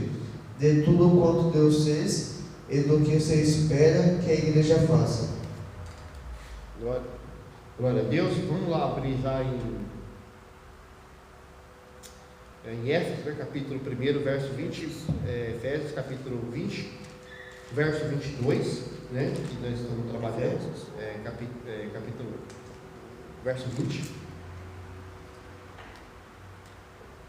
de tudo quanto Deus fez e do que se espera que a igreja faça. Glória a Deus. Vamos lá abrir já em Éfesos, né, capítulo 1, verso 20, Efésios capítulo 20, verso 22, né, que nós estamos trabalhando, capítulo, verso 20.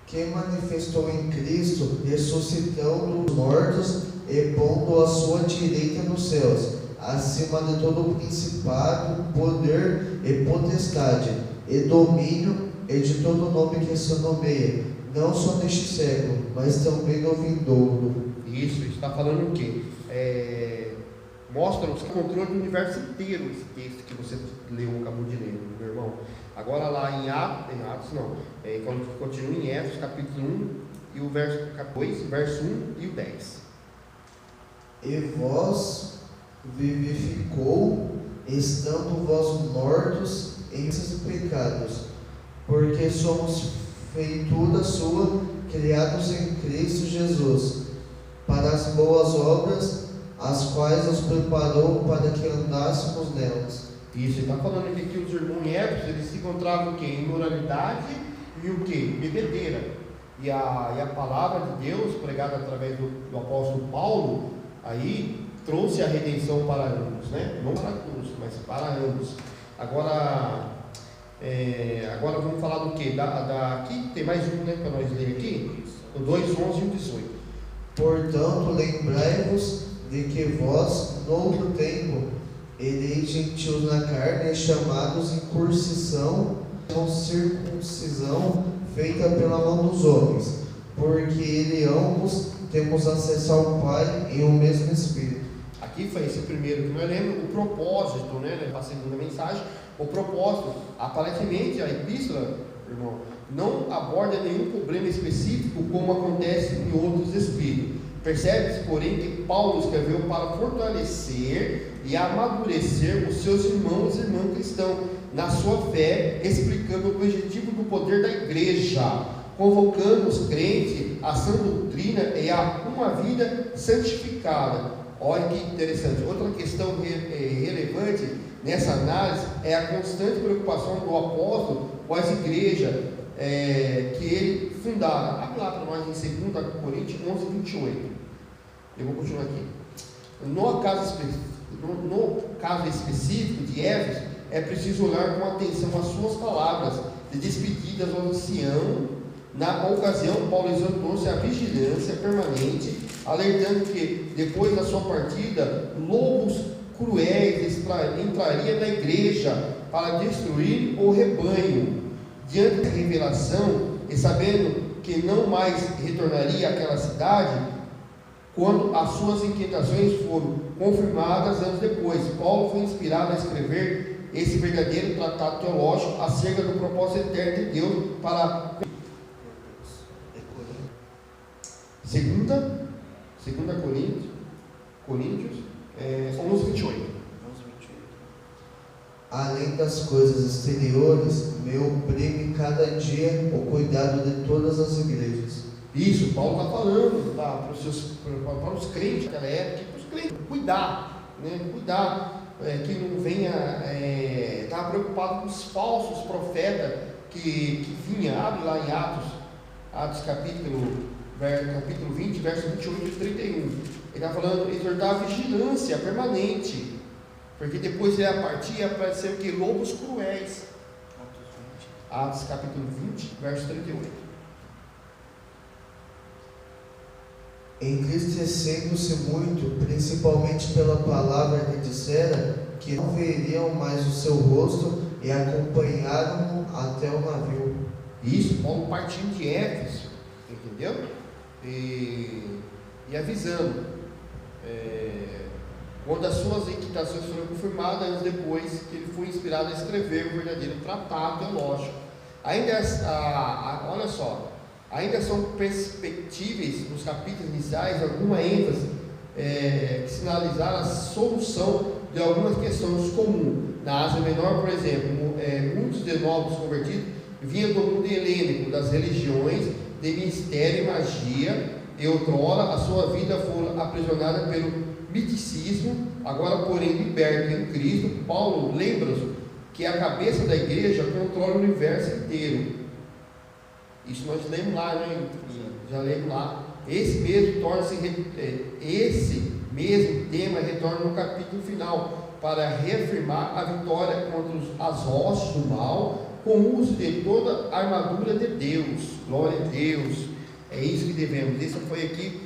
Que manifestou em Cristo, ressuscitando os mortos e pondo a sua direita nos céus, acima de todo principado, poder e potestade, e domínio, e de todo nome que se nomeia, não só neste século, mas também no vindouro. Isso, está falando o quê? Mostra o controle do universo inteiro, esse texto que você leu, acabou de ler, meu irmão. Agora lá em Atos não, continua em Éfesos capítulo 1 e o verso 2, verso 1 e o 10. E vós vivificou, estando vós mortos em seus pecados, porque somos feitura sua, criados em Cristo Jesus, para as boas obras, as quais nos preparou para que andássemos nelas. Isso, ele está falando aqui que os irmãos em Éfeso, eles se encontravam o quê? Em imoralidade e o quê? Bebedeira. E a palavra de Deus, pregada através do apóstolo Paulo, aí trouxe a redenção para ambos, né? Não para todos, mas para ambos. Agora vamos falar do quê? Aqui tem mais um, né, para nós ler aqui, o 2, 11 e o 18. Portanto, lembrai-vos de que vós, no outro tempo, ereis gentios na carne, chamados incircuncisão, com circuncisão feita pela mão dos homens, porque ele ambos temos acesso ao Pai em um mesmo Espírito. Aqui foi esse primeiro que nós lemos, o propósito, né, a segunda mensagem, o propósito. Aparentemente a epístola, irmão, não aborda nenhum problema específico como acontece em outros espíritos. Percebe-se, porém, que Paulo escreveu para fortalecer e amadurecer os seus irmãos e irmãs cristãos na sua fé, explicando o objetivo do poder da igreja, convocando os crentes à sã doutrina e a uma vida santificada. Olha que interessante. Outra questão relevante nessa análise é a constante preocupação do apóstolo com as igrejas que ele fundara. Abre lá para nós em 2 Coríntios 11, 28. Eu vou continuar aqui. No caso específico de Éfeso, é preciso olhar com atenção as suas palavras de despedidas ao ancião. Na ocasião, Paulo exortou-se à vigilância permanente, alertando que, depois da sua partida, lobos cruéis entrariam na igreja para destruir o rebanho. Diante da revelação, e sabendo que não mais retornaria àquela cidade, quando as suas inquietações foram confirmadas anos depois, Paulo foi inspirado a escrever esse verdadeiro tratado teológico acerca do propósito eterno de Deus para 2 Coríntios 11, 28. Além das coisas exteriores, me oprime cada dia o cuidado de todas as igrejas. Isso, Paulo está falando para os crentes daquela época, para os crentes, cuidar, né? Cuidar, que não venha estar preocupado com os falsos profetas que vinha. Abre lá em Atos capítulo 20, verso 28 e 31. Ele está falando, exortar a vigilância permanente, porque depois ele ia partir e ia aparecer o que? Lobos cruéis. Atos capítulo 20, verso 38. Entristecendo-se muito, principalmente pela palavra que dissera, que não veriam mais o seu rosto, e acompanharam-no até o navio. Isso, Paulo partindo de Éfeso, entendeu? E avisando, quando as suas equitações foram confirmadas, anos depois que ele foi inspirado a escrever o verdadeiro tratado teológico. Olha só, ainda são perspectíveis nos capítulos iniciais alguma ênfase que sinalizar a solução de algumas questões comuns. Na Ásia Menor, por exemplo, muitos de novos convertidos vinham do mundo helênico, das religiões de mistério e magia, e outrora a sua vida foi aprisionada pelo miticismo, agora porém liberto em Cristo. Paulo lembra-nos que a cabeça da igreja controla o universo inteiro. Isso nós lemos lá, né? Já lemos lá. Esse mesmo tema retorna no capítulo final, para reafirmar a vitória contra as hostes do mal, com o uso de toda a armadura de Deus. Glória a Deus. É isso que devemos. Esse foi aqui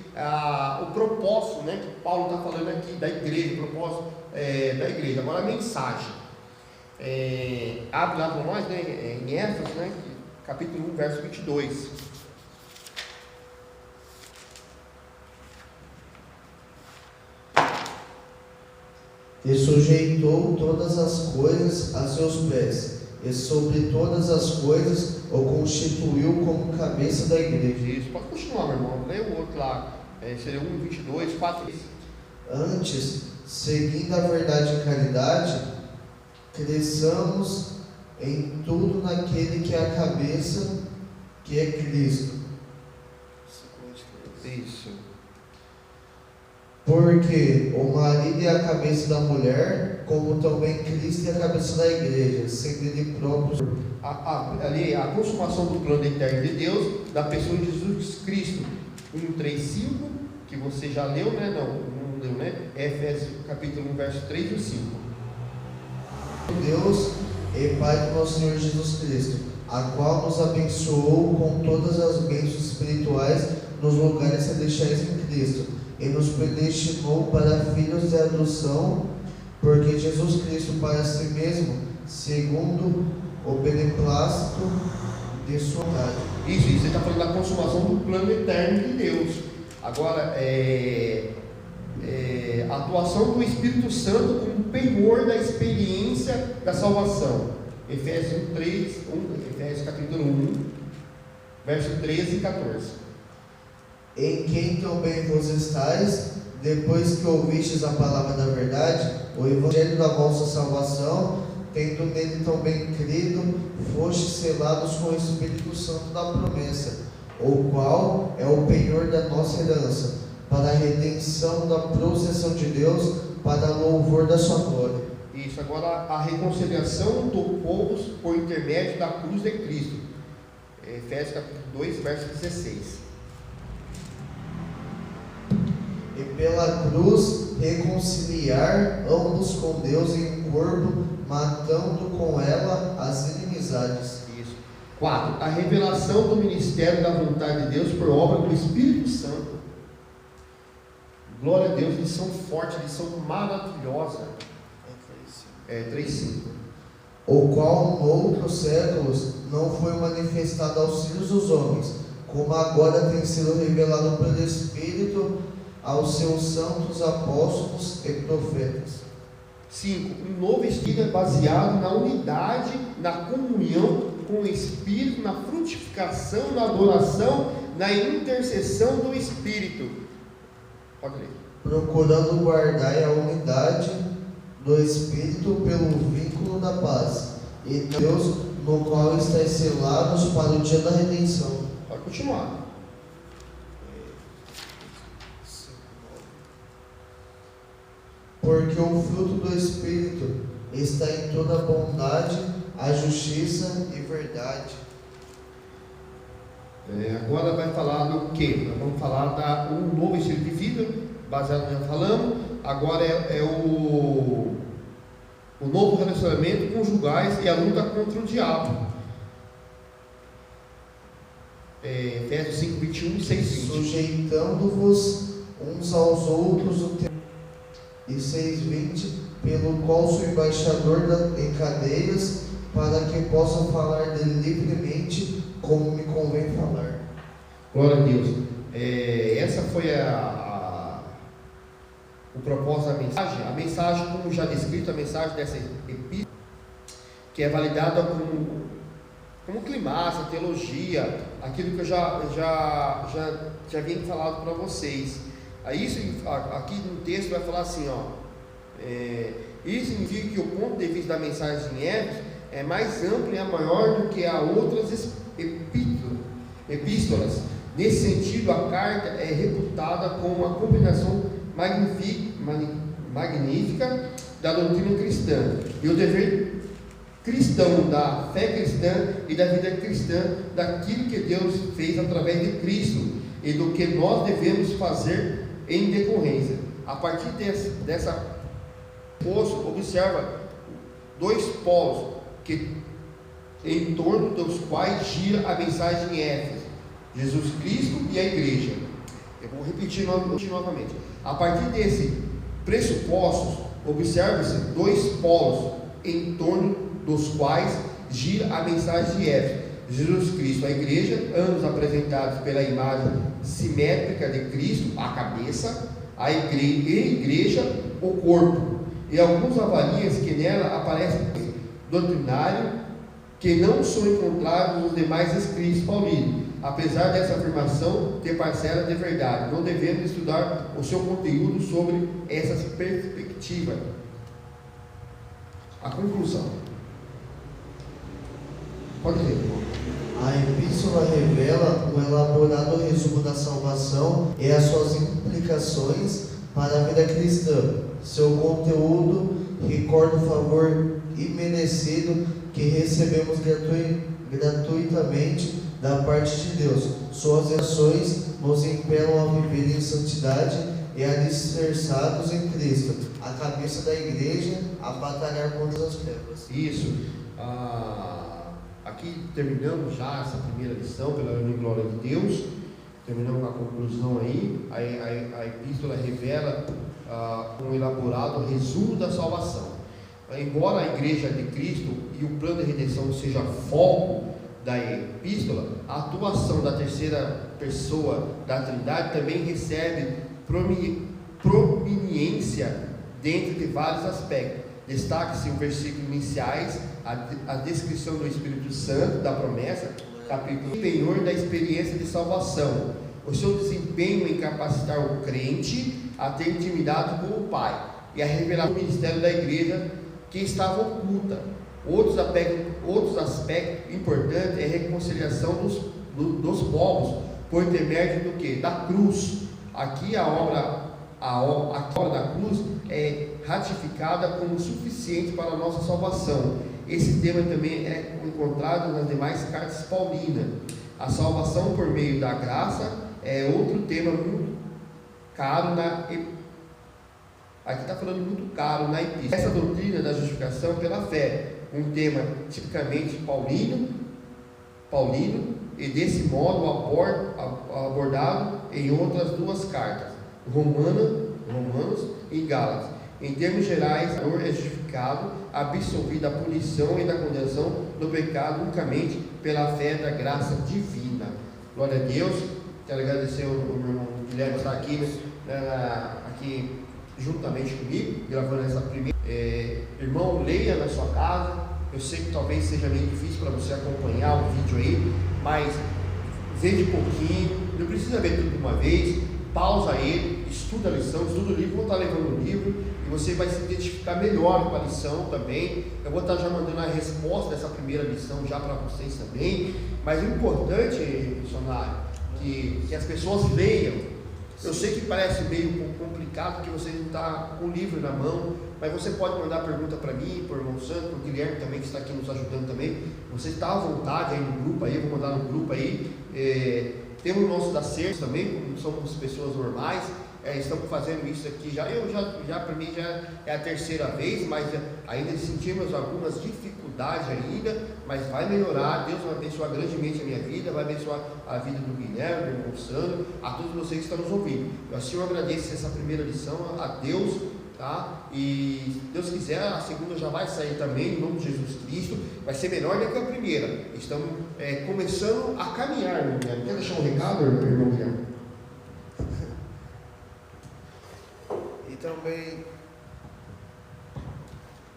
o propósito, né, que Paulo está falando aqui da igreja, o propósito da igreja. Agora a mensagem. Abre lá para nós, né, em Éfeso, né, capítulo 1, verso 22. E sujeitou todas as coisas a seus pés, e sobre todas as coisas o constituiu como cabeça da igreja. Isso, pode continuar, meu irmão. Lê o outro lá, seria 1, 22, 4. Antes, seguindo a verdade e caridade, cresçamos em tudo naquele que é a cabeça, que é Cristo. Isso. Porque o marido é a cabeça da mulher, como também Cristo é a cabeça da igreja, sendo ele próprio. Ali, a consumação do plano eterno de Deus, da pessoa de Jesus Cristo. 1, 3, 5, que você já leu, né? Não leu, né? Efésios capítulo 1, verso 3 e 5. Deus e Pai do nosso Senhor Jesus Cristo, a qual nos abençoou com todas as bênçãos espirituais nos lugares celestiais em Cristo, e nos predestinou para filhos de adoção, porque Jesus Cristo para si mesmo, segundo o beneplácito de sua vontade. Isso, ele está falando da consumação do plano eterno de Deus. Agora, a atuação do Espírito Santo como penhor da experiência da salvação. Efésios capítulo 1, verso 13 e 14. Em quem também vos estáis, depois que ouvistes a palavra da verdade, o evangelho da vossa salvação, tendo nele também crido, fostes selados com o Espírito Santo da promessa, o qual é o penhor da nossa herança, para a redenção da processão de Deus, para louvor da sua glória. Isso, agora a reconciliação do povo por intermédio da cruz de Cristo. Efésios capítulo 2, verso 16. E pela cruz reconciliar ambos com Deus em um corpo, matando com ela as inimizades. Isso. 4. A revelação do ministério da vontade de Deus por obra do Espírito Santo. Glória a Deus, lição forte, lição maravilhosa. 3:5. O qual noutros séculos não foi manifestado aos filhos dos homens, como agora tem sido revelado pelo Espírito aos seus santos apóstolos e profetas. 5. Um novo estilo baseado na unidade, na comunhão com o Espírito, na frutificação, na adoração, na intercessão do Espírito. Pode ler. Procurando guardar a unidade do Espírito pelo vínculo da paz, e Deus, no qual estáis selados para o dia da redenção. Pode continuar. porque o fruto do Espírito está em toda a bondade, a justiça e verdade. Agora vai falar do quê? Nós vamos falar um novo estilo de vida, baseado no que já falamos. Agora é o novo relacionamento conjugais e a luta contra o diabo. Efésios 5, 21 e 6, 20. Sujeitando-vos uns aos outros e 6:20, pelo qual sou embaixador em cadeias, para que possam falar dele livremente, como me convém falar. Glória a Deus. Essa foi o propósito da mensagem. A mensagem, como já descrito, a mensagem dessa epístola, que é validada como climácia, teologia, aquilo que eu já havia falado para vocês. Aqui no texto vai falar assim, isso significa que o ponto de vista da mensagem em Éfeso é mais amplo e é maior do que a outras epístolas. Nesse sentido, a carta é reputada como uma combinação magnífica da doutrina cristã e o dever cristão, da fé cristã e da vida cristã, daquilo que Deus fez através de Cristo e do que nós devemos fazer em decorrência. A partir dessa poço, observa dois polos em torno dos quais gira a mensagem em Éfeso: Jesus Cristo e a igreja. Eu vou repetir novamente. A partir desses pressupostos, observa-se dois polos em torno dos quais gira a mensagem de Éfeso: Jesus Cristo, a igreja, ambos apresentados pela imagem simétrica de Cristo, a cabeça, a igreja, o corpo. E alguns avaliam que nela aparecem doutrinário que não são encontrados nos demais escritos paulinos. Apesar dessa afirmação ter parcela de verdade, não devemos estudar o seu conteúdo sobre essas perspectivas. A conclusão. Pode ler, irmão. A epístola revela um elaborado resumo da salvação e as suas implicações para a vida cristã. Seu conteúdo recorda o favor imerecido que recebemos gratuitamente da parte de Deus. Suas ações nos impelam a viver em santidade e alicerçados em Cristo, a cabeça da igreja, a batalhar contra as trevas. Isso. Aqui terminamos já essa primeira lição, pela glória de Deus. Terminamos com a conclusão aí. A epístola revela um elaborado resumo da salvação. Embora a igreja de Cristo e o plano de redenção seja foco da epístola, a atuação da terceira pessoa da Trindade também recebe prominência dentro de vários aspectos. Destaque-se os versículos iniciais, a descrição do Espírito Santo, da promessa, capítulo empenhor da experiência de salvação, o seu desempenho em capacitar o crente a ter intimidade com o Pai, e a revelação do ministério da igreja que estava oculta. Outros aspectos importantes é a reconciliação dos povos, por intermédio do que? Da cruz. Aqui a obra da cruz é ratificada como suficiente para a nossa salvação. Esse tema também é encontrado nas demais cartas paulinas. A salvação por meio da graça é outro tema muito caro aqui está falando muito caro na epístola. Essa doutrina da justificação pela fé, um tema tipicamente paulino, e desse modo abordado em outras duas cartas, Romanos e Gálatas. Em termos gerais, a dor é justificado, absolvido da punição e da condenação do pecado unicamente pela fé da graça divina. Glória a Deus. Quero agradecer ao meu irmão Guilherme estar aqui juntamente comigo, gravando essa primeira. Irmão, leia na sua casa. Eu sei que talvez seja meio difícil para você acompanhar o vídeo aí, mas veja um pouquinho, não precisa ver tudo de uma vez, pausa ele, estuda a lição, estuda o livro, vou estar levando o livro e você vai se identificar melhor com a lição também. Eu vou estar já mandando a resposta dessa primeira lição já para vocês também, mas o importante, missionário, que as pessoas leiam, Eu sei que parece meio complicado, porque você não está com o livro na mão, mas você pode mandar pergunta para mim, para o irmão Santo, para o Guilherme também, que está aqui nos ajudando também. Você está à vontade aí no grupo aí, eu vou mandar no grupo aí. Temos o nosso da Cerce também, como somos pessoas normais. Estamos fazendo isso aqui já para mim já é a terceira vez, mas ainda sentimos algumas dificuldades ainda, mas vai melhorar. Deus vai abençoar grandemente a minha vida, vai abençoar a vida do Guilherme, do irmão Sandro, a todos vocês que estão nos ouvindo. Eu assim agradeço essa primeira lição a Deus, tá? E se Deus quiser, a segunda já vai sair também, em nome de Jesus Cristo, vai ser melhor do que a primeira. Estamos começando a caminhar, meu Guilherme. Quer deixar um recado, irmão Guilherme? Também,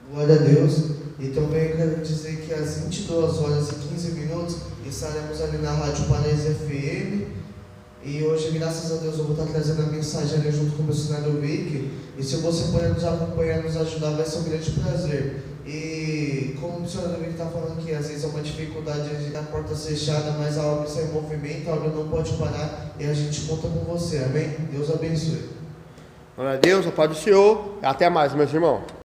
glória a Deus, e também eu quero dizer que às 22h15 estaremos ali na Rádio Paraíso FM, e hoje, graças a Deus, eu vou estar trazendo a mensagem ali junto com o missionário Vic, e se você puder nos acompanhar, nos ajudar, vai ser um grande prazer. E como o missionário Vic está falando que às vezes é uma dificuldade de a porta fechada, mas a obra está em movimento, a obra não pode parar, e a gente conta com você, amém? Deus abençoe. Glória a Deus, a paz do Senhor. Até mais, meus irmãos.